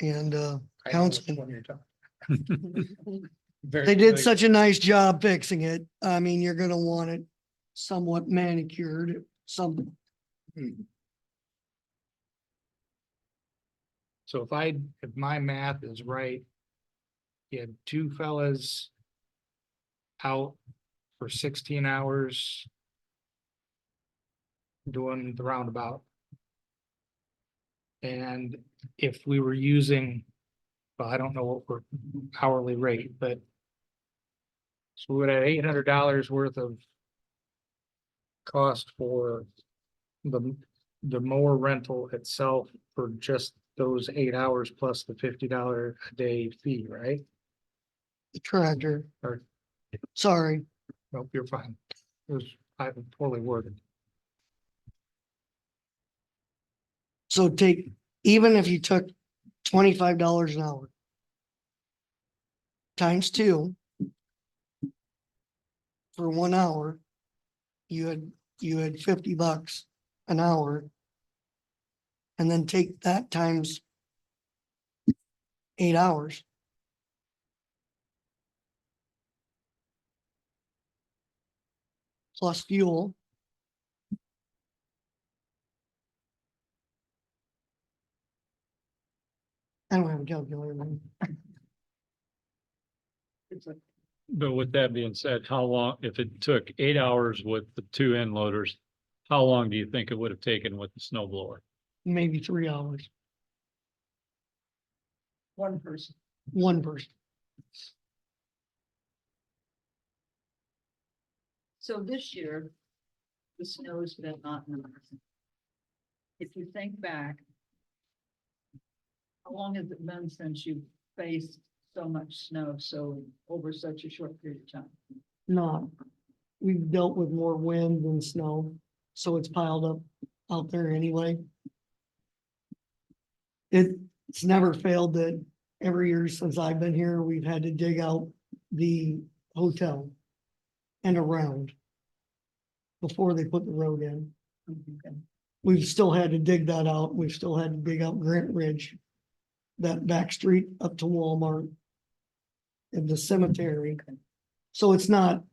[SPEAKER 15] I know which
[SPEAKER 18] Councilman.
[SPEAKER 15] one you're talking. Very
[SPEAKER 18] They did
[SPEAKER 15] familiar.
[SPEAKER 18] such a nice job fixing it. I mean, you're gonna want it somewhat manicured, some.
[SPEAKER 15] So if my math is right, you had two fellas out for 16 hours doing the roundabout. And if we were using, well, I don't know what we're hourly rate, but so we would have $800 worth of cost for the mower rental itself for just those 8 hours plus the $50 a day fee, right?
[SPEAKER 18] The tractor.
[SPEAKER 15] Or,
[SPEAKER 18] Sorry,
[SPEAKER 15] nope, you're fine. I poorly worded.
[SPEAKER 18] so even if you took $25 an hour times 2 for 1 hour, you had $50 an hour. And then take that times 8 hours. Plus fuel. I don't have a calculator. man.
[SPEAKER 3] But with that being said, how long, if it took 8 hours with the 2 end loaders, how long do you think it would have taken with the snow blower?
[SPEAKER 18] Maybe 3 hours,
[SPEAKER 4] One person.
[SPEAKER 18] one person.
[SPEAKER 2] So this year, the snow's been not enough. If you think back, how long has it been since you faced so much snow over such a short period of time?
[SPEAKER 18] No, we've dealt with more wind than snow, so it's piled up out there anyway. It's never failed that every year since I've been here, we've had to dig out the hotel and around before they put the road in. We've still had to dig that out. We've still had to dig out Grant Ridge, that back street up to Walmart and the cemetery. So it's not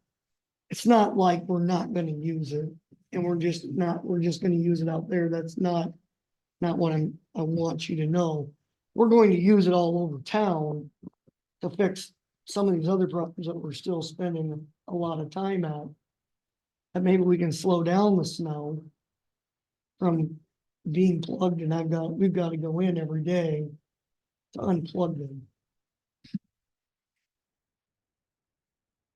[SPEAKER 18] like we're not gonna use it. and we're just gonna use it out there. That's not what I want you to know. We're going to use it all over town to fix some of these other problems that we're still spending a lot of time at. And maybe we can slow down the snow from being plugged, and we've got to go in every day to unplug them.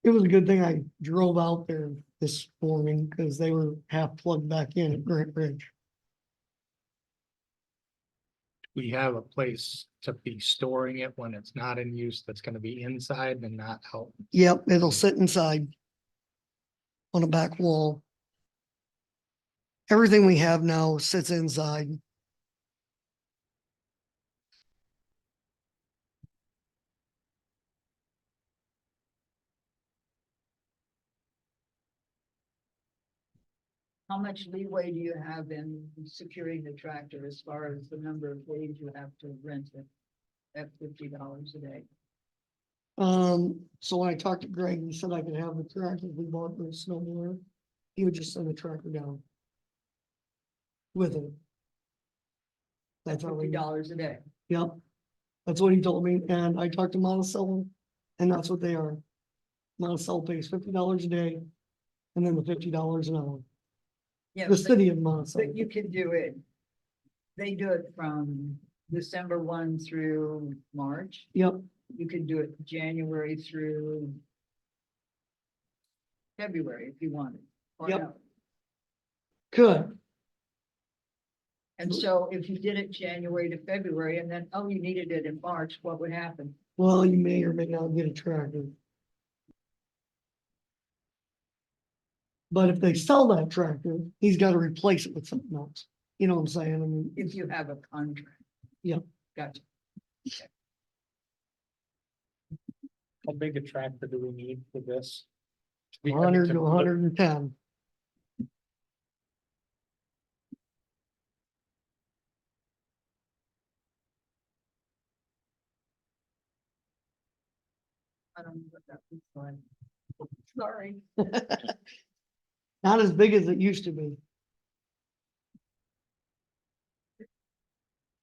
[SPEAKER 18] It was a good thing I drove out there this morning because they were half plugged back in at Grant Ridge.
[SPEAKER 15] We have a place to be storing it when it's not in use, that's gonna be inside and not out.
[SPEAKER 18] Yep, it'll sit inside on a back wall. Everything we have now sits inside.
[SPEAKER 4] How much leeway do you have in securing the tractor as far as the number of days you have to rent it at $50 a day?
[SPEAKER 18] So when I talked to Greg, he said I could have the tractor if we bought the snowblower. He would just send the tractor down with it. That's how we,
[SPEAKER 4] $50 a day.
[SPEAKER 18] yep. That's what he told me, and I talked to Monticello, and that's what they are. Monticello pays $50 a day, and then the $50 an hour.
[SPEAKER 4] Yeah,
[SPEAKER 18] The city of Monticello.
[SPEAKER 4] but you can do it. They do it from December 1 through March.
[SPEAKER 18] Yep,
[SPEAKER 4] You can do it January through February if you wanted. or
[SPEAKER 18] Yep.
[SPEAKER 4] no.
[SPEAKER 18] could.
[SPEAKER 4] And so if you did it January to February and then, oh, you needed it in March, what would happen?
[SPEAKER 18] Well, you may or may not get a tractor. But if they sell that tractor, he's got to replace it with something else. You know what I'm saying? I mean,
[SPEAKER 4] If you have a contract.
[SPEAKER 18] Yep.
[SPEAKER 4] Gotcha.
[SPEAKER 15] How big a tractor do we need for this? To be able
[SPEAKER 18] 100 to
[SPEAKER 15] to-
[SPEAKER 18] 110.
[SPEAKER 4] I don't know what that looks like. Sorry.
[SPEAKER 18] Not as big as it used to be.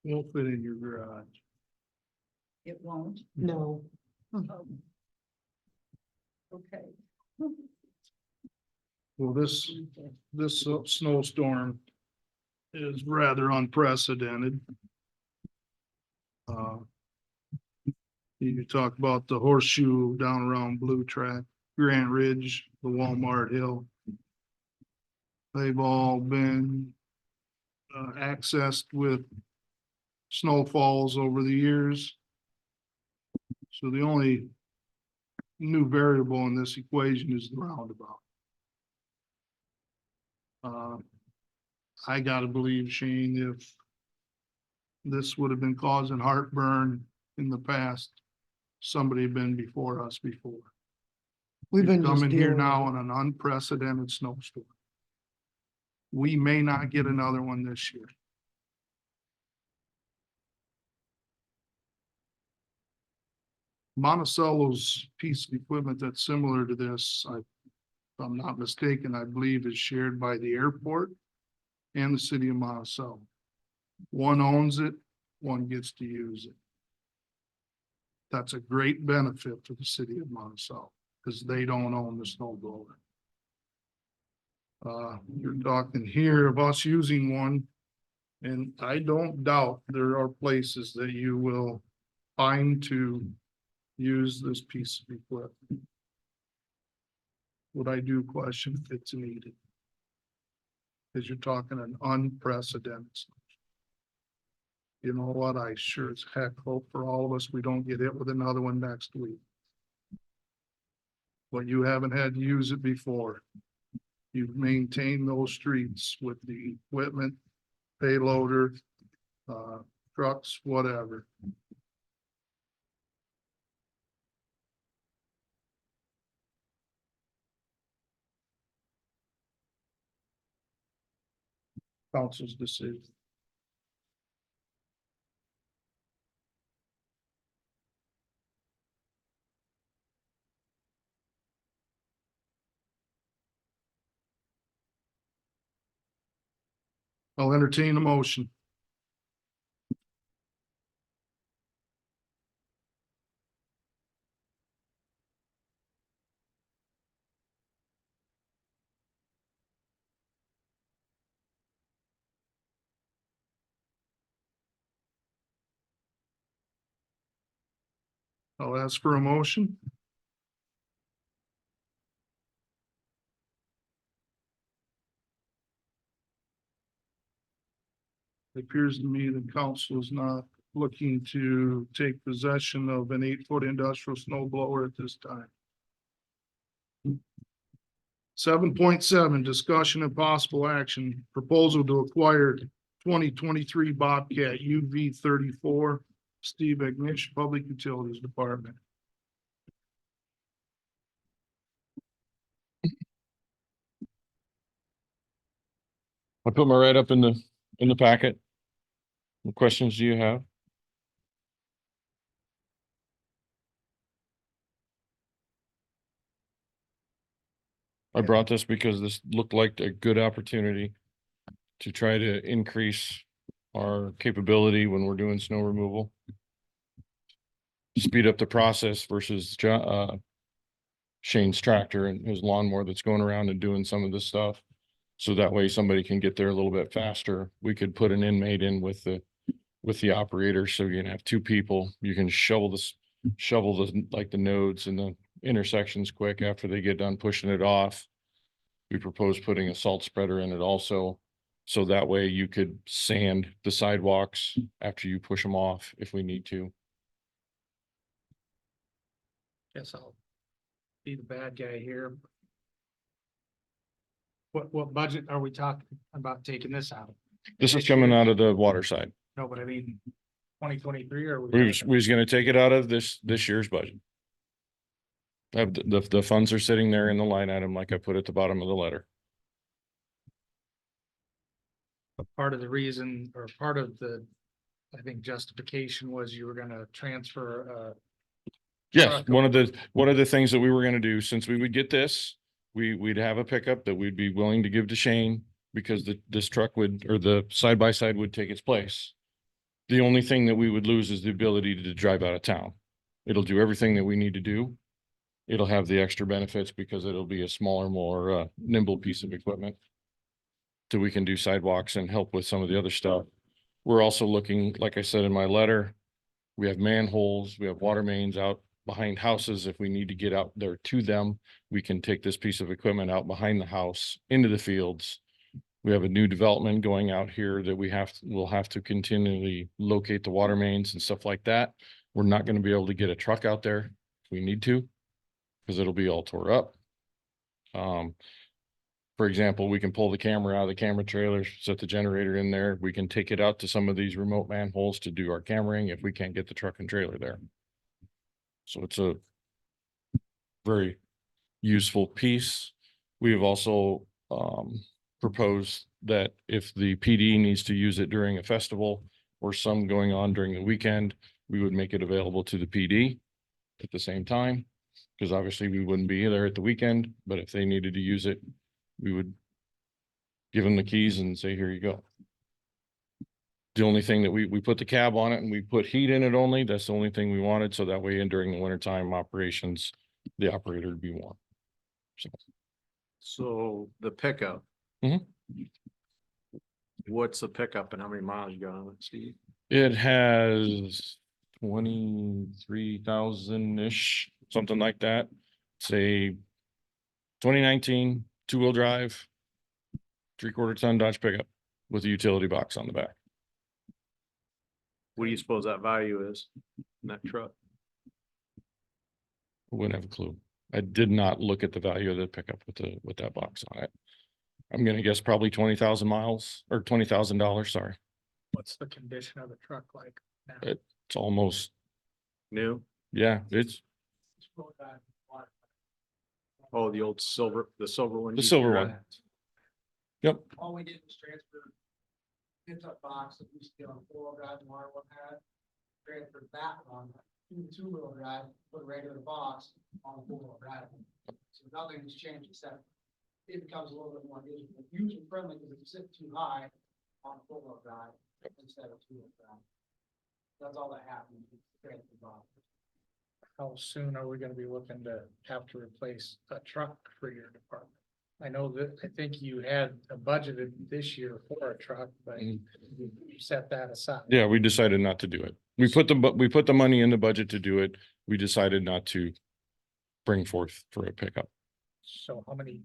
[SPEAKER 1] Won't fit in your garage.
[SPEAKER 4] It won't.
[SPEAKER 18] No.
[SPEAKER 4] Okay.
[SPEAKER 1] Well, this snowstorm is rather unprecedented. You talk about the horseshoe down around Blue Track, Grant Ridge, the Walmart Hill. They've all been accessed with snowfalls over the years. So the only new variable in this equation is the roundabout. I gotta believe, Shane, if this would have been causing heartburn in the past, somebody had been before us before.
[SPEAKER 18] We've been
[SPEAKER 1] You're
[SPEAKER 18] just
[SPEAKER 1] coming here
[SPEAKER 18] dealing
[SPEAKER 1] now
[SPEAKER 18] with
[SPEAKER 1] in an unprecedented snowstorm. We may not get another one this year. Monticello's piece of equipment that's similar to this, if I'm not mistaken, I believe is shared by the airport and the city of Monticello. One owns it, one gets to use it. That's a great benefit to the city of Monticello because they don't own the snow blower. You're talking here of us using one, and I don't doubt there are places that you will find to use this piece of equipment. What I do question if it's needed. Because you're talking an unprecedented. You know what? I sure as heck hope for all of us, we don't get hit with another one next week. But you haven't had to use it before. You've maintained those streets with the equipment, payloader, trucks, whatever. Council's decision. I'll entertain a motion. I'll ask for a motion. It appears to me the council is not looking to take possession of an 8-foot industrial snow blower at this time. 7.7, discussion and possible action, proposal to acquire 2023 Bobcat UV 34, Steve Ignish, Public Utilities Department.
[SPEAKER 13] I put my write-up in the packet. What questions do you have? I brought this because this looked like a good opportunity to try to increase our capability when we're doing snow removal. Speed up the process versus Shane's tractor and his lawnmower that's going around and doing some of this stuff. So that way somebody can get there a little bit faster. We could put an inmate in with the operator, so you can have two people. You can shovel the nodes and the intersections quick after they get done pushing it off. We propose putting a salt spreader in it also, so that way you could sand the sidewalks after you push them off if we need to.
[SPEAKER 15] Guess I'll be the bad guy here. What budget are we talking about taking this out of?
[SPEAKER 13] This is coming out of the water side.
[SPEAKER 15] No, but I mean, 2023 or?
[SPEAKER 13] We was gonna take it out of this year's budget. The funds are sitting there in the line item like I put at the bottom of the letter.
[SPEAKER 15] Part of the reason or part of the, I think, justification was you were gonna transfer.
[SPEAKER 13] Yes, one of the things that we were gonna do, since we would get this, we'd have a pickup that we'd be willing to give to Shane, because this truck or the side by side would take its place. The only thing that we would lose is the ability to drive out of town. It'll do everything that we need to do. It'll have the extra benefits because it'll be a smaller, more nimble piece of equipment. So we can do sidewalks and help with some of the other stuff. We're also looking, like I said in my letter, we have manholes, we have water mains out behind houses. If we need to get out there to them, we can take this piece of equipment out behind the house into the fields. We have a new development going out here that we'll have to continually locate the water mains and stuff like that. We're not going to be able to get a truck out there if we need to, because it'll be all tore up. For example, we can pull the camera out of the camera trailer, set the generator in there. We can take it out to some of these remote manholes to do our cameraing if we can't get the truck and trailer there. So it's a very useful piece. We have also proposed that if the PD needs to use it during a festival or some going on during the weekend, we would make it available to the PD at the same time. Because obviously we wouldn't be there at the weekend, but if they needed to use it, we would give them the keys and say, here you go. The only thing that we put the cab on it and we put heat in it only. That's the only thing we wanted. So that way, in during the wintertime operations, the operator would be warm.
[SPEAKER 9] So the pickup.
[SPEAKER 13] Mhm.
[SPEAKER 9] What's the pickup and how many miles you got on it, Steve?
[SPEAKER 13] It has 23,000-ish, something like that. Say 2019 two-wheel drive, 3/4 ton Dodge pickup with a utility box on the back.
[SPEAKER 9] What do you suppose that value is in that truck?
[SPEAKER 13] Wouldn't have a clue. I did not look at the value of the pickup with that box on it. I'm gonna guess probably 20,000 miles or $20,000, sorry.
[SPEAKER 15] What's the condition of the truck like now?
[SPEAKER 13] It's almost,
[SPEAKER 9] New?
[SPEAKER 13] yeah, it's
[SPEAKER 9] Oh, the old silver, the silver one.
[SPEAKER 13] the
[SPEAKER 9] you
[SPEAKER 13] silver
[SPEAKER 9] grabbed?
[SPEAKER 13] one. Yep.
[SPEAKER 15] All we did was transfer pickup box that we still on 4-wheel drive and one had. Transferred that one to the 2-wheel drive, put a regular box on a 4-wheel drive. So nothing has changed except it becomes a little bit more user friendly because if you sit too high on four-wheel drive instead of two-wheel drive. That's all that happens. How soon are we gonna be looking to have to replace a truck for your department? I know that, I think you had a budgeted this year for a truck, but you set that aside.
[SPEAKER 13] Yeah, we decided not to do it. We put the money in the budget to do it. We decided not to bring forth for a pickup.
[SPEAKER 15] So how many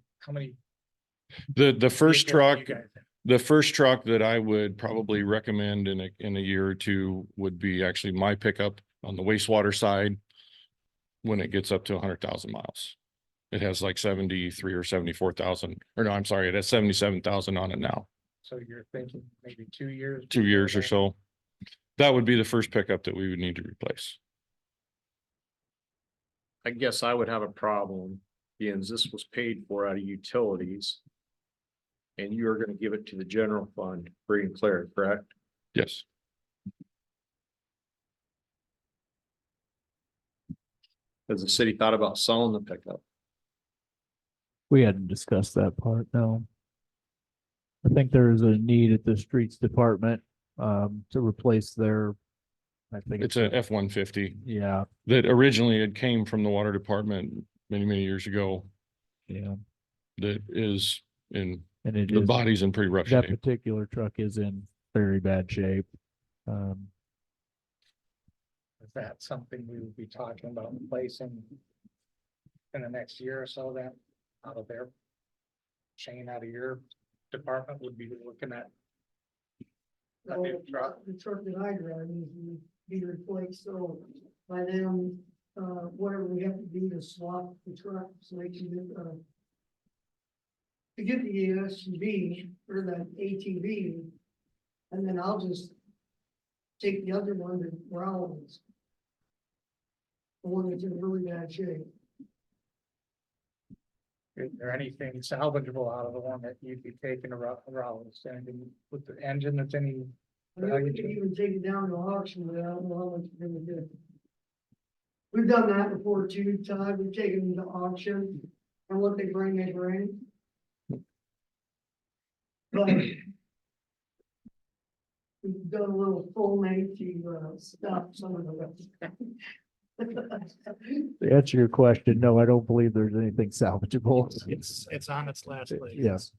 [SPEAKER 13] The first
[SPEAKER 15] vehicles do
[SPEAKER 13] truck,
[SPEAKER 15] you guys have?
[SPEAKER 13] the first truck that I would probably recommend in a year or two would be actually my pickup on the wastewater side. When it gets up to 100,000 miles, it has like 73 or 74,000, or no, I'm sorry, it has 77,000 on it now.
[SPEAKER 15] So you're thinking maybe 2 years?
[SPEAKER 13] 2 years or
[SPEAKER 15] before
[SPEAKER 13] so. That would be the first pickup that we would need to replace.
[SPEAKER 9] I guess I would have a problem, being this was paid for out of utilities. And you are gonna give it to the general fund, free and clear, correct?
[SPEAKER 13] Yes.
[SPEAKER 9] Has the city thought about selling the pickup?
[SPEAKER 10] We hadn't discussed that part, no. I think there is a need at the streets department, to replace their, I think
[SPEAKER 13] It's a F-150
[SPEAKER 10] yeah,
[SPEAKER 13] that originally it came from the water department many years ago.
[SPEAKER 10] yeah.
[SPEAKER 13] That is in,
[SPEAKER 10] And it
[SPEAKER 13] the
[SPEAKER 10] is,
[SPEAKER 13] body's in pretty rough
[SPEAKER 10] that
[SPEAKER 13] shape.
[SPEAKER 10] particular truck is in very bad shape.
[SPEAKER 15] Is that something we would be talking about replacing in the next year or so, that out of their Shane, out of your department would be looking at a new truck?
[SPEAKER 18] The truck that I drive needs to be replaced, so by then, whatever we have to do to swap the truck, so they can get, to get the SUV or the ATV, and then I'll just take the other one to Rollins. The one that's in really bad shape.
[SPEAKER 15] Is there anything salvageable out of the one that you'd be taking around, anything with the engine that's any?
[SPEAKER 18] I mean, we could even take it down to auction, but I don't know how much we're gonna do. We've done that before too, Todd, we've taken them to auction, and what they bring, they bring. But we've done a little full make to, stop some of the.
[SPEAKER 10] To answer your question, no, I don't believe there's anything salvageable.
[SPEAKER 15] It's on its last leg.
[SPEAKER 10] Yes.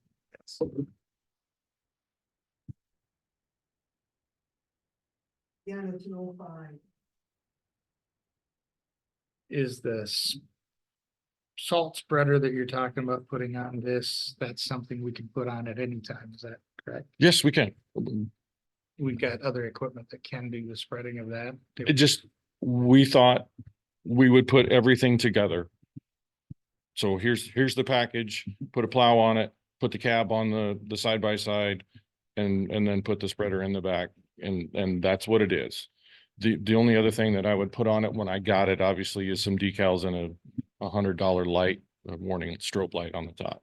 [SPEAKER 18] Yeah, it's an 05.
[SPEAKER 15] Is this salt spreader that you're talking about putting on this, that's something we can put on at any time, is that correct?
[SPEAKER 13] Yes, we can.
[SPEAKER 15] We've got other equipment that can do the spreading of that.
[SPEAKER 13] It just, we thought we would put everything together. So here's the package, put a plow on it, put the cab on the side by side, and then put the spreader in the back, and that's what it is. The only other thing that I would put on it when I got it, obviously, is some decals and a $100 light, a warning strobe light on the top.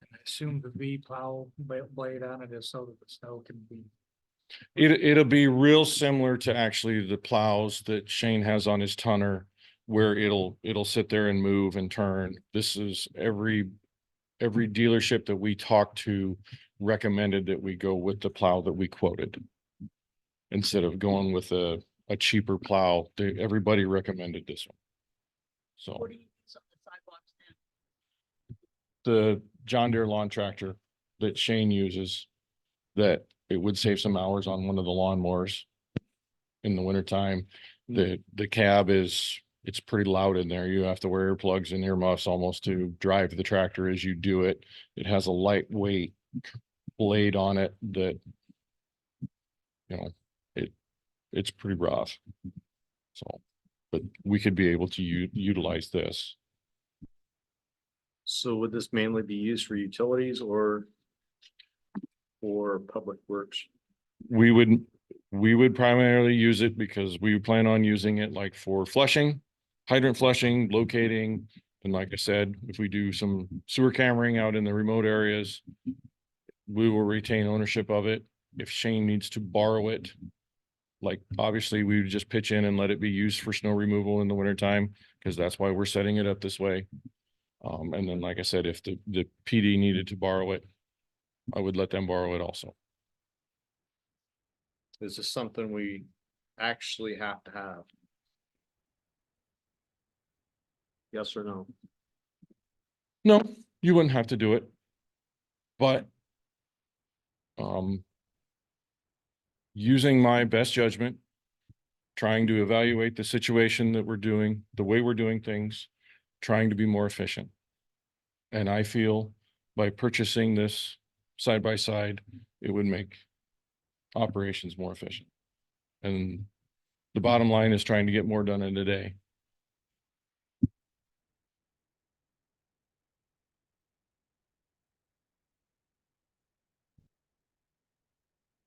[SPEAKER 15] I assume the V plow blade on it is so that the snow can be.
[SPEAKER 13] It'll be real similar to actually the plows that Shane has on his tonner, where it'll sit there and move and turn. This is every dealership that we talked to recommended that we go with the plow that we quoted. Instead of going with a cheaper plow, everybody recommended this one. So the John Deere lawn tractor that Shane uses, that it would save some hours on one of the lawnmowers in the wintertime. The cab it's pretty loud in there. You have to wear earplugs and earmuffs almost to drive the tractor as you do it. It has a lightweight blade on it that, you know, it's pretty rough. So, but we could be able to utilize this.
[SPEAKER 9] So would this mainly be used for utilities or for public works?
[SPEAKER 13] We would primarily use it because we plan on using it like for flushing, hydrant flushing, locating. And like I said, if we do some sewer cammering out in the remote areas, we will retain ownership of it. If Shane needs to borrow it, like obviously we would just pitch in and let it be used for snow removal in the wintertime, because that's why we're setting it up this way. And then, like I said, if the PD needed to borrow it, I would let them borrow it also.
[SPEAKER 9] Is this something we actually have to have? Yes or no?
[SPEAKER 13] No, you wouldn't have to do it. But using my best judgment, trying to evaluate the situation that we're doing, the way we're doing things, trying to be more efficient. And I feel by purchasing this side by side, it would make operations more efficient. And the bottom line is trying to get more done in a day.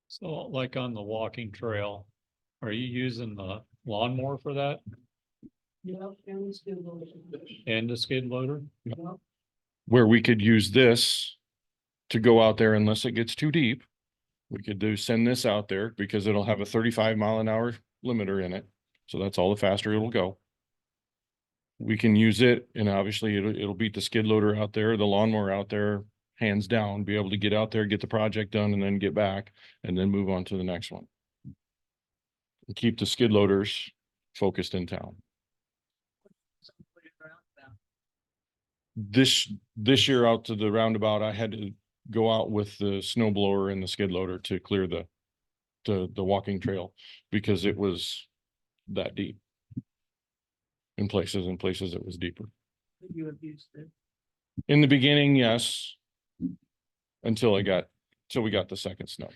[SPEAKER 3] So like on the walking trail, are you using the lawnmower for that and the skid loader?
[SPEAKER 13] Where we could use this to go out there unless it gets too deep. We could send this out there because it'll have a 35-mile-an-hour limiter in it. So that's all the faster it'll go. We can use it, and obviously it'll beat the skid loader out there, the lawnmower out there, hands down, be able to get out there, get the project done, and then get back and then move on to the next one. And keep the skid loaders focused in town. This year out to the roundabout, I had to go out with the snow blower and the skid loader to clear the walking trail because it was that deep. In places it was deeper.
[SPEAKER 15] You have used it.
[SPEAKER 13] In the beginning, yes. Until we got the second snow.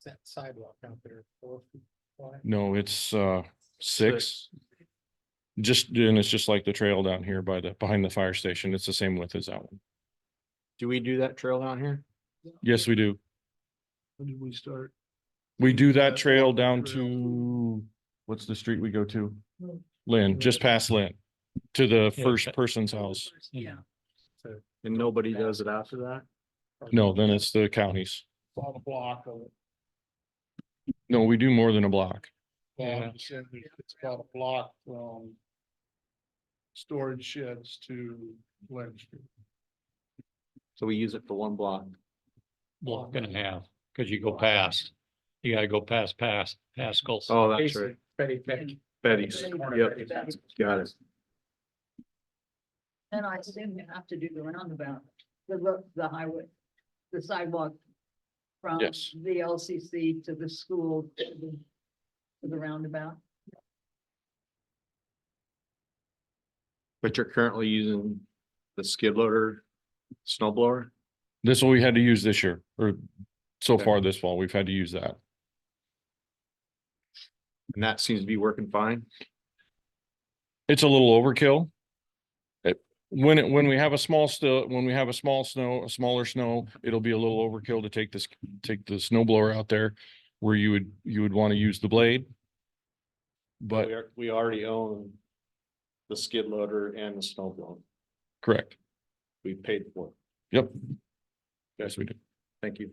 [SPEAKER 15] That sidewalk out there 4 feet wide.
[SPEAKER 13] No, it's 6. And it's just like the trail down here behind the fire station. It's the same width as that one.
[SPEAKER 9] Do we do that trail down here?
[SPEAKER 13] Yes, we do.
[SPEAKER 1] When did we start?
[SPEAKER 13] We do that
[SPEAKER 1] That
[SPEAKER 13] trail
[SPEAKER 1] walking
[SPEAKER 13] down
[SPEAKER 1] trail.
[SPEAKER 13] to, what's the street we go to? Lynn, just past Lynn, to the first person's house.
[SPEAKER 15] Yeah.
[SPEAKER 9] And nobody does it after that?
[SPEAKER 13] No, then it's the counties.
[SPEAKER 1] On a block of it.
[SPEAKER 13] No, we do more than a block.
[SPEAKER 1] Well, I'm just saying it's about a block from storage sheds to Glen Street.
[SPEAKER 9] So we use it for one block.
[SPEAKER 3] Block and a half, because you go past, you gotta go past Pascal's.
[SPEAKER 9] Oh, that's right. Betty's, yep, got it.
[SPEAKER 4] And I assume you have to do the roundabout, the highway, the sidewalk from
[SPEAKER 13] Yes.
[SPEAKER 4] the LCC to the school to the roundabout.
[SPEAKER 9] But you're currently using the skid loader, snow blower?
[SPEAKER 13] This is what we had to use this year, or so
[SPEAKER 9] Okay.
[SPEAKER 13] far this fall, we've had to use that.
[SPEAKER 9] And that seems to be working fine.
[SPEAKER 13] It's a little overkill. When we have a small smaller snow, it'll be a little overkill to take the snow blower out there where you would want to use the blade. But
[SPEAKER 9] We already own the skid loader and the snow blower.
[SPEAKER 13] correct.
[SPEAKER 9] We paid for it.
[SPEAKER 13] Yep. Yes, we do.
[SPEAKER 9] Thank you.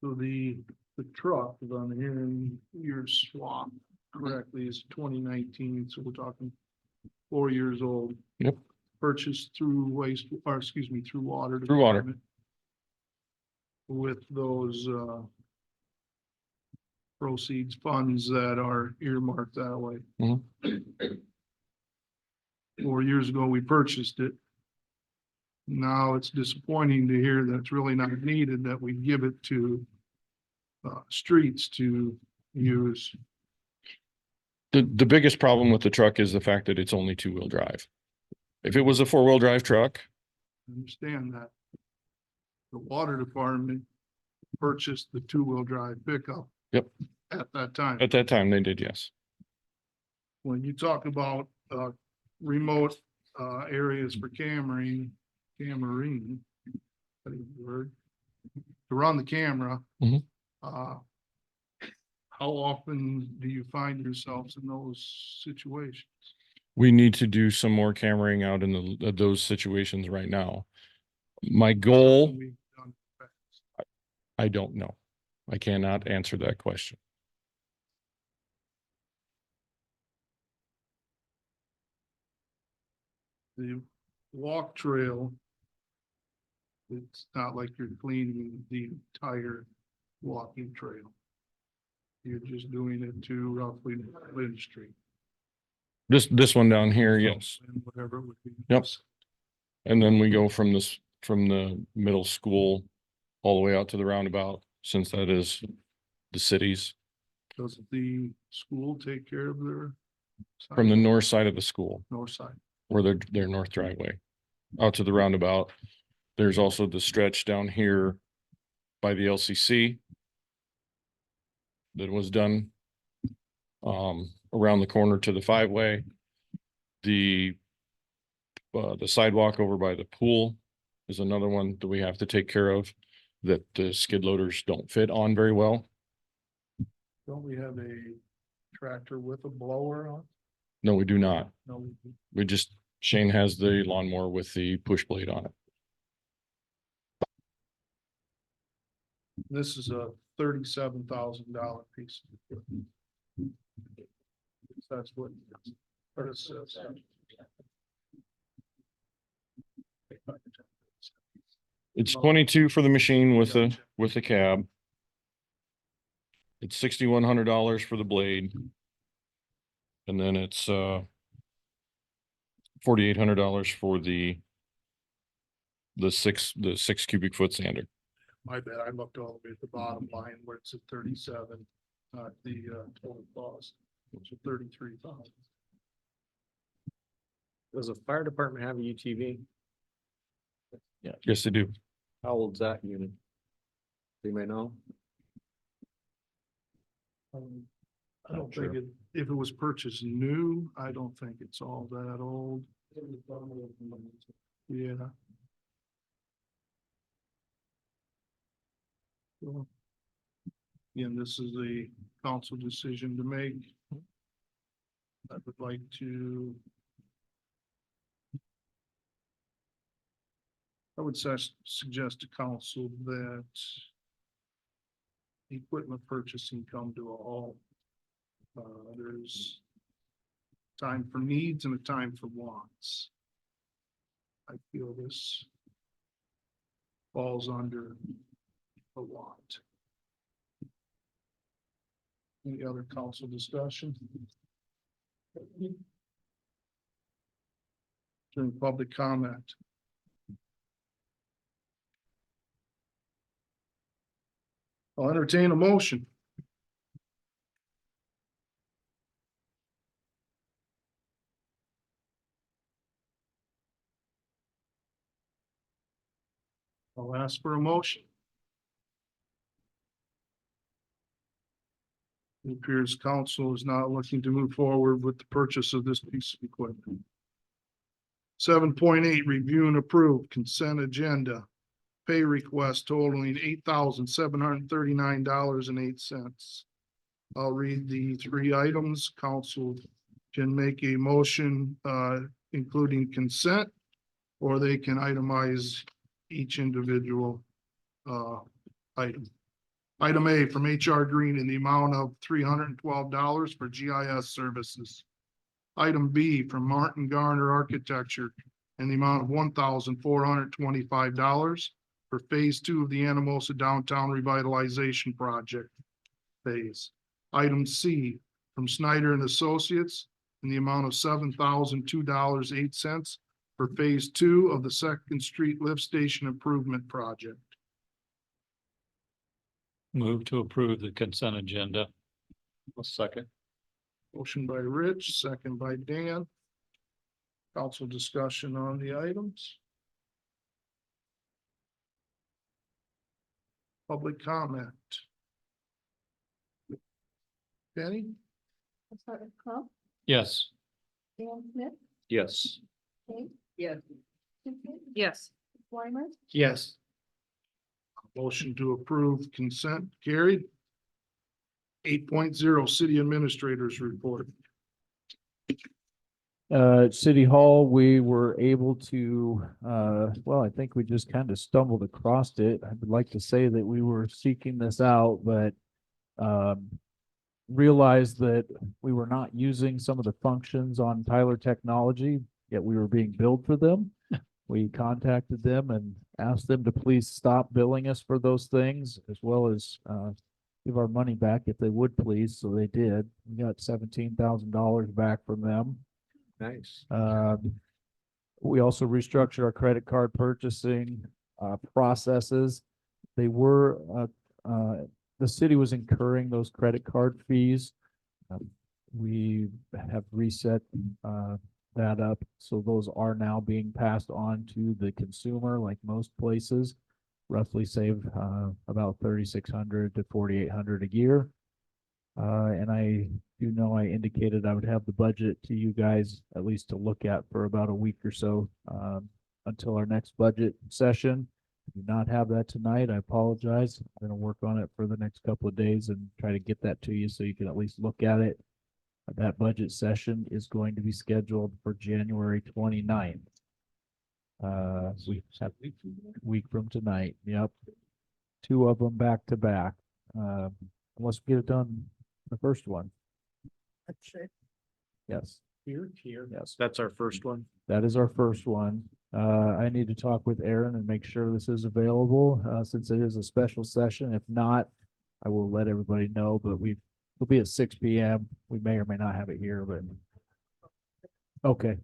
[SPEAKER 1] So the truck is on here and your swap correctly is 2019, so we're talking 4 years old.
[SPEAKER 13] Yep.
[SPEAKER 1] Purchased through through water.
[SPEAKER 13] Through water.
[SPEAKER 1] Department. With those proceeds funds that are earmarked that way.
[SPEAKER 13] Mhm.
[SPEAKER 1] 4 years ago, we purchased it. Now it's disappointing to hear that it's really not needed, that we give it to streets to use.
[SPEAKER 13] The biggest problem with the truck is the fact that it's only 2-wheel drive. If it was a 4-wheel drive truck,
[SPEAKER 1] I understand that. The water department purchased the 2-wheel drive pickup.
[SPEAKER 13] Yep.
[SPEAKER 1] At that time.
[SPEAKER 13] at that time they did, yes.
[SPEAKER 1] When you talk about remote areas for cammering, that is the word, to run the camera.
[SPEAKER 13] Mhm.
[SPEAKER 1] How often do you find yourselves in those situations?
[SPEAKER 13] We need to do some more cammering out in those situations right now. My goal,
[SPEAKER 1] We've done that.
[SPEAKER 13] I don't know. I cannot answer that question.
[SPEAKER 1] The walk trail, it's not like you're cleaning the entire walking trail. You're just doing it to roughly Lynn Street.
[SPEAKER 13] This one down here, yes.
[SPEAKER 1] And whatever it would be.
[SPEAKER 13] Yep. And then we go from from the middle school all the way out to the roundabout, since that is the city's,
[SPEAKER 1] Does the school take care of their?
[SPEAKER 13] from the north side of the school,
[SPEAKER 1] North side.
[SPEAKER 13] or their north driveway, out to the roundabout. There's also the stretch down here by the LCC that was done around the corner to the 5-way. The sidewalk over by the pool is another one that we have to take care of, that the skid loaders don't fit on very well.
[SPEAKER 1] Don't we have a tractor with a blower on?
[SPEAKER 13] No, we do not.
[SPEAKER 1] No,
[SPEAKER 13] We just, Shane has the lawnmower with the push blade on it.
[SPEAKER 1] this is a $37,000 piece. of equipment. That's what. Or it says.
[SPEAKER 13] It's 22 for the machine with a cab. It's $6,100 for the blade. And then it's $4,800 for the 6 cubic foot sander.
[SPEAKER 1] My bad, I looked all the way at the bottom line where it's at 37, the total cost, which is 33,000.
[SPEAKER 9] Does the fire department have a UTV?
[SPEAKER 13] Yes, they do.
[SPEAKER 9] How old's that unit? Do you may know?
[SPEAKER 1] I don't think it, if it was purchased new, I don't think it's all that old. Yeah. Well, again, this is a council decision to make. I would like to. I would suggest to council that equipment purchasing come to a halt. There's time for needs and a time for wants. I feel this falls under a want. Any other council discussion? During public comment. I'll entertain a motion. I'll ask for a motion. It appears council is not looking to move forward with the purchase of this piece of equipment. 7.8, review and approve consent agenda. Pay request totaling $8,739.08. I'll read the 3 items. Council can make a motion, including consent, or they can itemize each individual item. Item A from HR Green in the amount of $312 for GIS services. Item B from Martin Garner Architecture in the amount of $1,425 for phase 2 of the Anamosa Downtown Revitalization Project phase. Item C from Snyder and Associates in the amount of $7,002.08 for phase 2 of the 2nd Street Lift Station Improvement Project.
[SPEAKER 3] Move to approve the consent agenda. A second.
[SPEAKER 1] Motion by Rich, second by Dan. Council discussion on the items. Public comment. Benny?
[SPEAKER 2] Let's start with Club,
[SPEAKER 3] Yes.
[SPEAKER 2] Dan Smith,
[SPEAKER 9] Yes.
[SPEAKER 2] Kate,
[SPEAKER 4] Yes.
[SPEAKER 2] Susan,
[SPEAKER 12] Yes.
[SPEAKER 2] Weimer,
[SPEAKER 9] Yes.
[SPEAKER 1] Motion to approve consent carried. 8.0 City Administrators Report.
[SPEAKER 10] City Hall, we were able to, well, I think we just kind of stumbled across it. I would like to say that we were seeking this out, but realized that we were not using some of the functions on Tyler Technology yet we were being billed for them. We contacted them and asked them to please stop billing us for those things, as well as give our money back if they would please. So they did. We got $17,000 back from them.
[SPEAKER 9] Nice.
[SPEAKER 10] We also restructured our credit card purchasing processes. They were the city was incurring those credit card fees. We have reset that up, so those are now being passed on to the consumer, like most places. Roughly save about 3,600 to 4,800 a year. And I do know I indicated I would have the budget to you guys at least to look at for about a week or so until our next budget session. Do not have that tonight. I apologize. I'm going to work on it for the next couple of days and try to get that to you so you can at least look at it. That budget session is going to be scheduled for January 29th. We have a week from tonight. Yep. 2 of them back to back. Let's get it done. The first one.
[SPEAKER 4] That's it.
[SPEAKER 10] Yes.
[SPEAKER 9] Here.
[SPEAKER 10] Yes.
[SPEAKER 9] That's our first one.
[SPEAKER 10] That is our first one. I need to talk with Aaron and make sure this is available, since it is a special session. If not, I will let everybody know, but we'll be at 6 p.m. We may or may not have it here, but okay.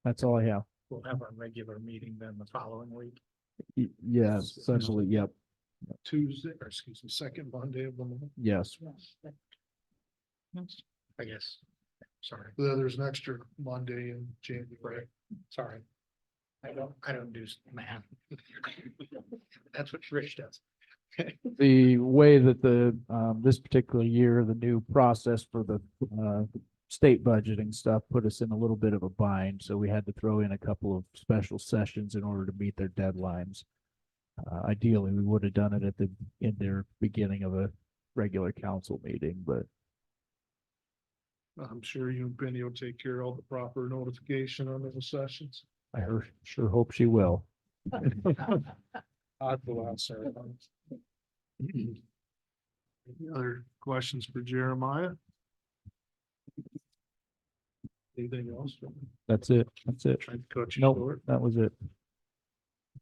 [SPEAKER 10] That's all I have.
[SPEAKER 15] We'll have our regular meeting then the following week,
[SPEAKER 10] Yes, essentially, yep,
[SPEAKER 1] Tuesday, or excuse me, second Monday of the month.
[SPEAKER 10] yes.
[SPEAKER 15] I guess. Sorry,
[SPEAKER 1] There's an extra Monday in January.
[SPEAKER 15] sorry. I don't do math. That's what Rich does.
[SPEAKER 10] The way that this particular year, the new process for the state budgeting stuff put us in a little bit of a bind, so we had to throw in a couple of special sessions in order to meet their deadlines. Ideally, we would have done it in their beginning of a regular council meeting, but
[SPEAKER 1] I'm sure you and Penny will take care of all the proper notification on those sessions.
[SPEAKER 10] I sure hope she will.
[SPEAKER 1] I'd go out, sir. Any other questions for Jeremiah? Anything else?
[SPEAKER 10] That's it.
[SPEAKER 1] Trying to cut you
[SPEAKER 10] Nope,
[SPEAKER 1] short.
[SPEAKER 10] that was it.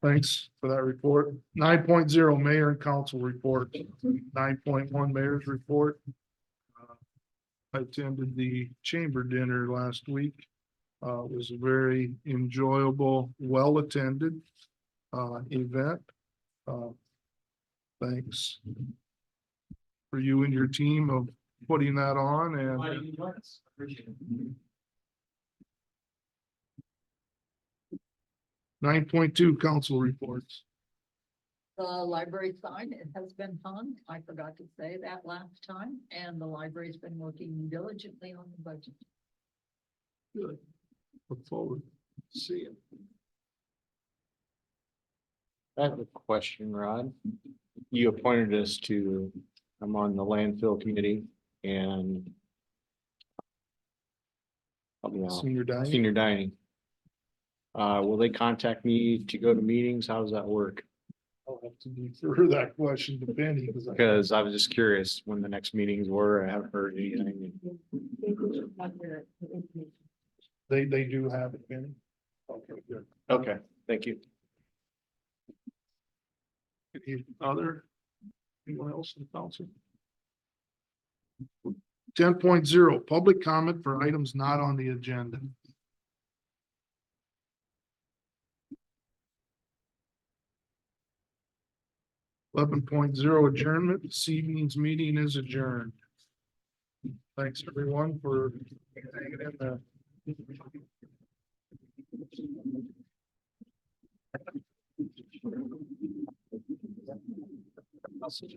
[SPEAKER 1] Thanks for that report. 9.0 Mayor and Council report. 9.1 Mayor's report. I attended the chamber dinner last week. It was a very enjoyable, well-attended event. Thanks for you and your team of putting that on and 9.2 council reports.
[SPEAKER 4] The library sign, it has been hung. I forgot to say that last time, and the library's been working diligently on the budget.
[SPEAKER 1] Good. Look forward to see it.
[SPEAKER 9] I have a question, Rod. You appointed us to, I'm on the landfill committee and help me out.
[SPEAKER 1] Senior dining.
[SPEAKER 9] Senior dining. Will they contact me to go to meetings? How does that work?
[SPEAKER 1] I'll have to defer that question to Penny
[SPEAKER 9] Because I was just curious when the next meetings were. I haven't heard anything.
[SPEAKER 1] they do have it, Penny. Okay, good.
[SPEAKER 9] Okay, thank you.
[SPEAKER 1] Anyone else in the council? 10.0 public comment for items not on the agenda. 11.0 adjournment. This evening's meeting is adjourned. Thanks everyone for hanging in there.